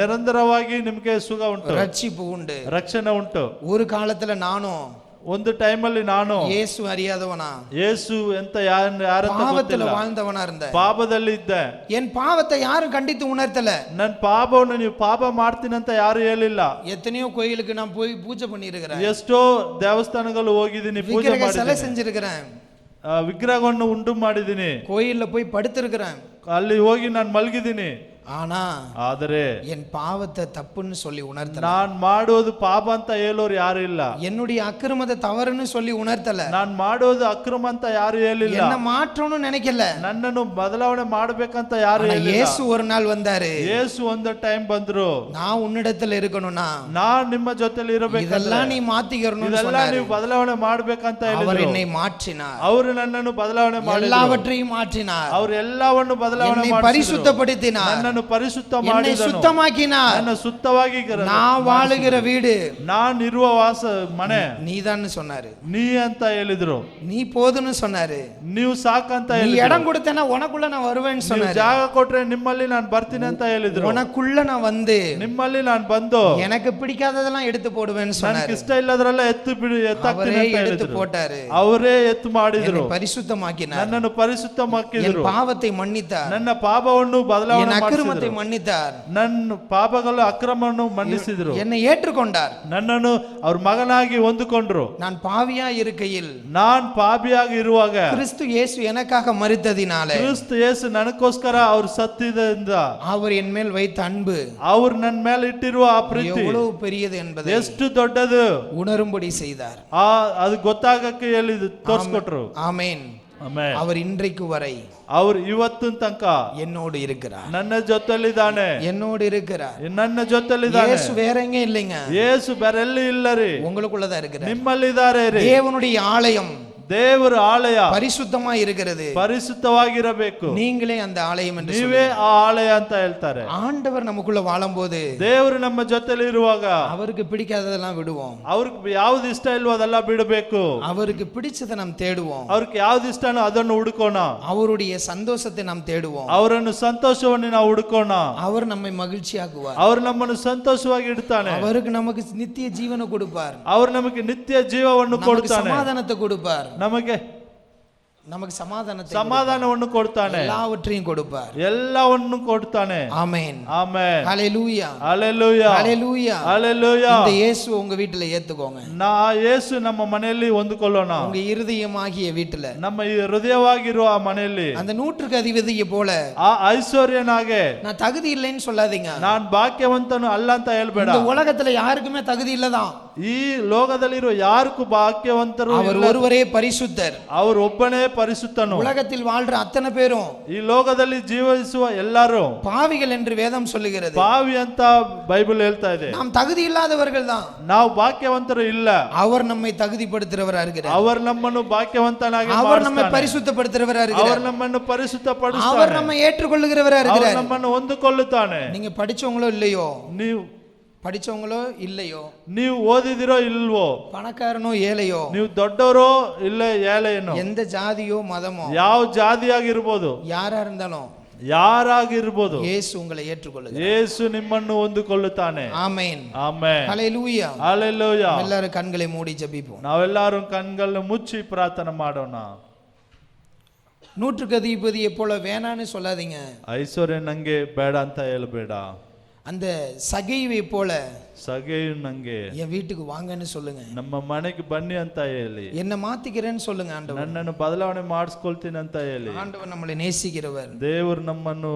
ನಿರಂತರವಾಗಿ ನಿಮಗೆ ಸುಖ ಉಂಟು, ரட்சிப்பு உண்டு. ರಕ್ಷಣೆ ಉಂಟು. ஒரு காலத்துல நானும் ಒಂದು ಟೈಮಲ್ಲಿ ನಾನು இயேசு அறியாதவனா, ಯೇಸು ಎಂತ ಯಾರಂತ பாவத்துல ಗೊತ್ತಿಲ್ಲ, வாழ்ந்தவனா இருந்தேன். ಪಾಪದಲ್ಲಿ ಇದ್ದೆ. என் பாவத்தை யாரும் கண்டித்து உணர்த்தல. ನನ್ ಪಾಪವನ್ನು ನೀವು ಪಾಪ ಮಾಡ್ತೀನಿ ಅಂತ ಯಾರು ಹೇಳಿಲ್ಲ. எத்தனையோ கோயிலுக்கு நான் போய் பூஜை பண்ணி இருக்கிறேன், ಎಷ್ಟೋ ದೇವಸ್ಥಾನಗಳು ಹೋಗಿದ್ದೀನಿ, ಪೂಜೆ விக்கிரக சிலை ಮಾಡಿದ್ದೀನಿ, செஞ்சிருக்கிறேன், ವಿಗ್ರಹವನ್ನು ಉಂಟು ಮಾಡಿದ್ದೀನಿ, கோயில்ல போய் படுத்திருக்கிறேன். ಅಲ್ಲಿ ಹೋಗಿ ನಾನು ಮಲಗಿದ್ದೀನಿ. ஆனா ಆದರೆ என் பாவத்தை தப்புன்னு சொல்லி உணர்த்தல, ನಾನ್ ಮಾಡೋದು ಪಾಪ ಅಂತ ಹೇಳೋರು ಯಾರು ಇಲ್ಲ, என்னுடைய அக்கிரமத்தை தவறுன்னு சொல்லி உணர்த்தல, ನಾನ್ ಮಾಡೋದು ಅಕ್ರಮ ಅಂತ ಯಾರು ಹೇಳಿಲ್ಲ, என்ன மாற்றணும்னு நினைக்கல. ನನ್ನನ್ನು ಬದಲಾವಣೆ ಮಾಡ್ಬೇಕಂತ ಯಾರು ஆனா ಹೇಳಿಲ್ಲ. இயேசு ஒரு நாள் வந்தாரு, ಯೇಸು ಒಂದು ಟೈಮ್ ಬಂದ್ರು, நான் உன்னிடத்துல இருக்கணும்னா ನಾನ್ ನಿಮ್ಮ ಜೊತೆಲಿ ಇರಬೇಕು, இதெல்லாம் நீ மாத்திக்கணும்னு ಇದೆಲ್ಲ சொன்னாரு. ನೀವು ಬದಲಾವಣೆ ಮಾಡ್ಬೇಕಂತ அவர் ಹೇಳಿದ್ರು. என்னை மாற்றினார், ಅವರು ನನ್ನನ್ನು ಬದಲಾವಣೆ ಮಾಡಿದ್ರು, எல்லாவற்றையும் மாற்றினார், ಅವ್ರು ಎಲ್ಲವನ್ನು ಬದಲಾವಣೆ என்னை ಮಾಡಿದ್ರು, பரிசுத்தப்படுத்தினார், ನನ್ನನ್ನು ನನ್ನನ್ನು ಪರಿಶುದ್ಧ என்னை ಮಾಡಿದನು, சுத்தமாக்கினார். ನನ್ನ ಸುತ್ತವಾಗಿ நான் வாழுகிற வீடு ನಾನು ಇರುವ ವಾಸ ಮನೆ நீதான்னு சொன்னாரு. ನೀ ಅಂತ ಹೇಳಿದ್ರು, நீ போதுன்னு சொன்னாரு. ನೀವು ಸಾಕಂತ நீ ಹೇಳಿದ್ರು, இடம் கொடுத்தேன்னா உனக்குள்ள நான் வருவேன்னு ನೀವು சொன்னாரு. ಜಾಗ ಕೊಟ್ರೆ ನಿಮ್ಮಲ್ಲಿ ನಾನು ಬರ್ತೀನಿ ಅಂತ ಹೇಳಿದ್ರು, உனக்குள்ள நான் வந்து ನಿಮ್ಮಲ್ಲಿ ನಾನು ಬಂದು எனக்கு பிடிக்காததெல்லாம் எடுத்து போடுவேன்னு ನನಗೆ சொன்னாரு. ಇಷ್ಟ ಇಲ್ಲದ್ರೆಲ್ಲ ಎತ್ತಾಕ್ತೀನಿ அவரே ಅಂತ எடுத்து ಹೇಳಿದ್ರು. போட்டாரு. ಅವರೇ ಎತ್ತು ಮಾಡಿದ್ರು, என்னை பரிசுத்தமாக்கினார். ನನ್ನನ್ನು என் ಪರಿಶುದ್ಧಮಾಕಿದ್ರು, பாவத்தை மன்னித்தார். ನನ್ನ ಪಾಪವನ್ನು என் ಬದಲಾವಣೆ அக்கிரமத்தை ಮಾಡಿಸಿದ್ರು, மன்னித்தார். ನನ್ನ ಪಾಪಗಳ ಅಕ್ರಮವನ್ನು ಮನ್ನಿಸಿದ್ರು, என்னை ஏற்றுக்கொண்டார். ನನ್ನನ್ನು ಅವ್ರ ಮಗನಾಗಿ ಹೊಂದಿಕೊಂಡ್ರು. நான் பாவியா இருக்கையில் ನಾನ್ ಪಾಪಿಯಾಗಿ ಇರುವಾಗ கிறிஸ்து இயேசு எனக்காக மரித்ததினாலே ಕ್ರಿಸ್ತ ಯೇಸು ನನಗೋಸ್ಕರ ಅವ್ರು ಸತ್ತಿದ್ದರಿಂದ அவர் என் மேல் வைத்த அன்பு ಅವ್ರು ನನ್ನ ಮೇಲೆ ಇಟ್ಟಿರುವ ಆ ಪ್ರೀತಿ எவ்வளவு பெரியது என்பதை ಎಷ್ಟು ದೊಡ್ಡದು உணரும்படி செய்தார். ಅದು ಗೊತ್ತಾಗಕ್ಕೆ ಹೇಳಿದ್ದು ತೋರ್ಸ್ಕೊಟ್ರು. ஆமென். ಆಮೇಲೆ அவர் இன்றைக்கு வரை ಅವ್ರು ಇವತ್ತಿನ ತನಕ என்னோடு இருக்கிறார். ನನ್ನ ಜೊತೆಲಿದ್ದಾನೆ, என்னோடு இருக்கிறார். ನನ್ನ ಜೊತೆಲಿದ್ದಾನೆ. இயேசு வேற எங்க இல்லைங்க, ಯೇಸು ಬೇರೆಲ್ಲಿ ಇಲ್ಲ ರೀ, உங்களுக்குள்ளதான் இருக்கிறார். ನಿಮ್ಮಲ್ಲಿದ್ದಾರೆ ರೀ. தேவனுடைய ஆலயம் ದೇವರ ಆಲಯ பரிசுத்தமா இருக்கிறது. ಪರಿಶುದ್ಧವಾಗಿರಬೇಕು, நீங்களே அந்த ஆலயம் என்று ನೀವೇ ಆ ಆಲಯ ಅಂತ ಹೇಳ್ತಾರೆ. ஆண்டவர் நமக்குள்ள வாழும்போது ದೇವರು ನಮ್ಮ ಜೊತೆಲಿ ಇರುವಾಗ அவருக்கு பிடிக்காததெல்லாம் விடுவோம், ಅವ್ರಿಗೆ ಯಾವ್ದು ಇಷ್ಟ ಇಲ್ವೋ ಅದೆಲ್ಲ ಬಿಡಬೇಕು, அவருக்கு பிடிச்சதை நாம் தேடுவோம், ಅವ್ರಿಗೆ ಯಾವ್ದು ಇಷ್ಟನೋ ಅದನ್ನು ಹುಡುಕೋಣ, அவருடைய சந்தோஷத்தை நாம் தேடுவோம், ಅವರನ್ನು ಸಂತೋಷವನ್ನು ನಾವು ಹುಡುಕೋಣ. அவர் நம்மை மகிழ்ச்சியாக்குவார், ಅವ್ರು ನಮ್ಮನ್ನು ಸಂತೋಷವಾಗಿ ಇಡ್ತಾನೆ, அவருக்கு நமக்கு நித்திய ஜீவனை கொடுப்பார், ಅವ್ರು ನಮಗೆ ನಿತ್ಯ ಜೀವವನ್ನು நமக்கு ಕೊಡ್ತಾನೆ, சமாதானத்தை கொடுப்பார், ನಮಗೆ நமக்கு சமாதானத்தை ಸಮಾಧಾನವನ್ನು ಕೊಡ್ತಾನೆ, எல்லாவற்றையும் கொடுப்பார். ಎಲ್ಲವನ್ನು ಕೊಡ್ತಾನೆ. ஆமென். ಆಮೆನ್. ஹalleluya. ಹಲ್ಲೆಲೂಯಾ. ஹalleluya. ಹಲ್ಲೆಲೂಯಾ. இந்த இயேசு உங்க வீட்டுல ஏத்துக்கோங்க. ಯೇಸು ನಮ್ಮ ಮನೆಯಲ್ಲಿ ಹೊಂದಿಕೊಳ್ಳೋಣ. உங்க இருதயமாகிய வீட்டுல ನಮ್ಮ ಈ ಹೃದಯವಾಗಿರುವ ಆ ಮನೆಯಲ್ಲಿ அந்த நூற்றுக்கு அதிபதியை போல ಆ ಐಶ್ವರ್ಯನಾಗೆ நான் தகுதி இல்லைன்னு சொல்லாதீங்க. ನಾನ್ ಭಾಗ್ಯವಂತನು ಅಲ್ಲ ಅಂತ ಹೇಳ್ಬೇಡ. இந்த உலகத்துல யாருக்குமே தகுதி இல்லதான். ಈ ಲೋಕದಲ್ಲಿರುವ ಯಾರಿಗೂ ಭಾಗ್ಯವಂತರು அவர் ஒருவரே பரிசுத்தர். ಅವರು ಒಬ್ಬನೇ ಪರಿಶುದ್ಧನು. உலகத்தில் வாழ்ற அத்தனை பேரும் ಈ ಲೋಕದಲ್ಲಿ ಜೀವಿಸುವ ಎಲ್ಲರೂ பாவிகள் என்று வேதம் சொல்லுகிறது. ಪಾವಿ ಅಂತ ಬೈಬಲ್ ಹೇಳ್ತಾ ಇದೆ. நாம் தகுதி இல்லாதவர்கள் தான். ನಾವು ಭಾಗ್ಯವಂತರು ಇಲ್ಲ. அவர் நம்மை தகுதிப்படுத்துறவரா இருக்கிறார். அவர் ನಮ್ಮನ್ನು ಭಾಗ್ಯವಂತನಾಗಿ அவர் நம்மை ಮಾಡಿಸ್ತಾನೆ. பரிசுத்தப்படுத்துறவரா அவர் இருக்கிறார். ನಮ್ಮನ್ನು ಪರಿಶುದ್ಧಪಡಿಸ್ತಾನೆ. அவர் நம்மை ஏற்றுக்கொள்ளுகிறவரா அவர் இருக்கிறார். ನಮ್ಮನ್ನು ಹೊಂದಿಕೊಳ್ಳುತ್ತಾನೆ. நீங்க படிச்சவங்களோ இல்லையோ, ನೀವು படிச்சவங்களோ இல்லையோ, ನೀವು ಓದಿದಿರೋ ಇಲ್ವೋ, பணக்காரனோ ஏழையோ, ನೀವು ದೊಡ್ಡವರೋ ಇಲ್ಲ ಏಳೆಯೋ, எந்த ஜாதியோ மதமோ, ಯಾವ ಜಾತಿಯಾಗಿರ್ಬೋದು, யாரா இருந்தாலும் ಯಾರಾಗಿರ್ಬೋದು, இயேசு உங்களை ஏற்றுக்கொள்ளுகிறார். ಯೇಸು ನಿಮ್ಮನ್ನು ಹೊಂದಿಕೊಳ್ಳುತ್ತಾನೆ. ஆமென். ಆಮೆನ್. ஹalleluya. ಹಲ್ಲೆಲೂಯಾ. எல்லாரும் கண்களை மூடி ஜெபிப்போம். ನಾವೆಲ್ಲರೂ ಕಣ್ಗಳನ್ನ ಮುಚ್ಚಿ ಪ್ರಾರ್ಥನೆ ಮಾಡೋಣ. நூற்றுக்கு அதிபதியை போல வேணான்னு சொல்லாதீங்க. ಐಶ್ವರ್ಯ ನಂಗೆ ಬೇಡ ಅಂತ ಹೇಳ್ಬೇಡ. அந்த சகைவை போல ಸಗೆಯು ನಂಗೆ என் வீட்டுக்கு வாங்கன்னு சொல்லுங்க. ನಮ್ಮ ಮನೆಗೆ ಬನ್ನಿ ಅಂತ ಹೇಳಿ, என்ன மாத்திக்கிறேன்னு சொல்லுங்க. ஆண்டவர் ನನ್ನನ್ನು ಬದಲಾವಣೆ ಮಾಡಿಸ್ಕೊಳ್ತೀನಿ ಅಂತ ಹೇಳಿ. ஆண்டவர் நம்மளை நேசிக்கிறவர். ದೇವರು ನಮ್ಮನ್ನು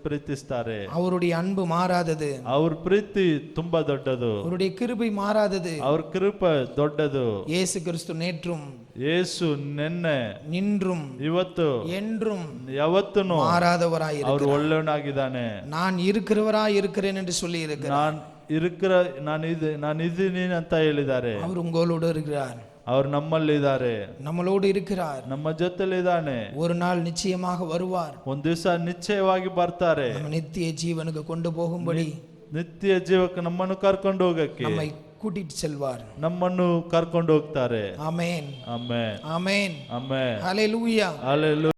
ಪ್ರೀತಿಸ್ತಾರೆ. அவருடைய அன்பு மாறாதது. ಅವ್ರ ಪ್ರೀತಿ ತುಂಬಾ ದೊಡ್ಡದು. அவருடைய கிருபை மாறாதது. ಅವ್ರ ಕೃಪೆ ದೊಡ್ಡದು. இயேசு கிறிஸ்து நேற்றும் ಯೇಸು ನಿನ್ನೆ நின்றும் ಇವತ್ತು என்றும் ಯಾವತ್ತೂ மாறாதவராய் ಅವ್ರು இருக்கிறார். ಒಳ್ಳೆಯವನಾಗಿದ್ದಾನೆ. நான் இருக்கிறவராய் இருக்கிறேன் என்று சொல்லி இருக்கிறார். ನಾನು ಇದ್ದೀನಿ ಅಂತ ಹೇಳಿದ್ದಾರೆ. அவர் உங்களோடு இருக்கிறார். ಅವ್ರು ನಮ್ಮಲ್ಲಿದ್ದಾರೆ, நம்மளோடு இருக்கிறார். ನಮ್ಮ ಜೊತೆಲಿದ್ದಾನೆ. ஒரு நாள் நிச்சயமாக வருவார். ಒಂದ್ ದಿವಸ ನಿಶ್ಚಯವಾಗಿ ಬರ್ತಾರೆ. நம்ம நித்திய ஜீவனுக்கு கொண்டு போகும்படி ನಿತ್ಯ ಜೀವಕ್ಕೆ ನಮ್ಮನ್ನು ಕರ್ಕೊಂಡು ಹೋಗಕ್ಕೆ நம்மை கூட்டிட்டு செல்வார். ನಮ್ಮನ್ನು ಕರ್ಕೊಂಡು ಹೋಗ್ತಾರೆ. ஆமென். ಆಮೆನ್. ஆமென். ಆಮೆನ್. ஹalleluya. ಹಲ್ಲೆಲೂಯಾ.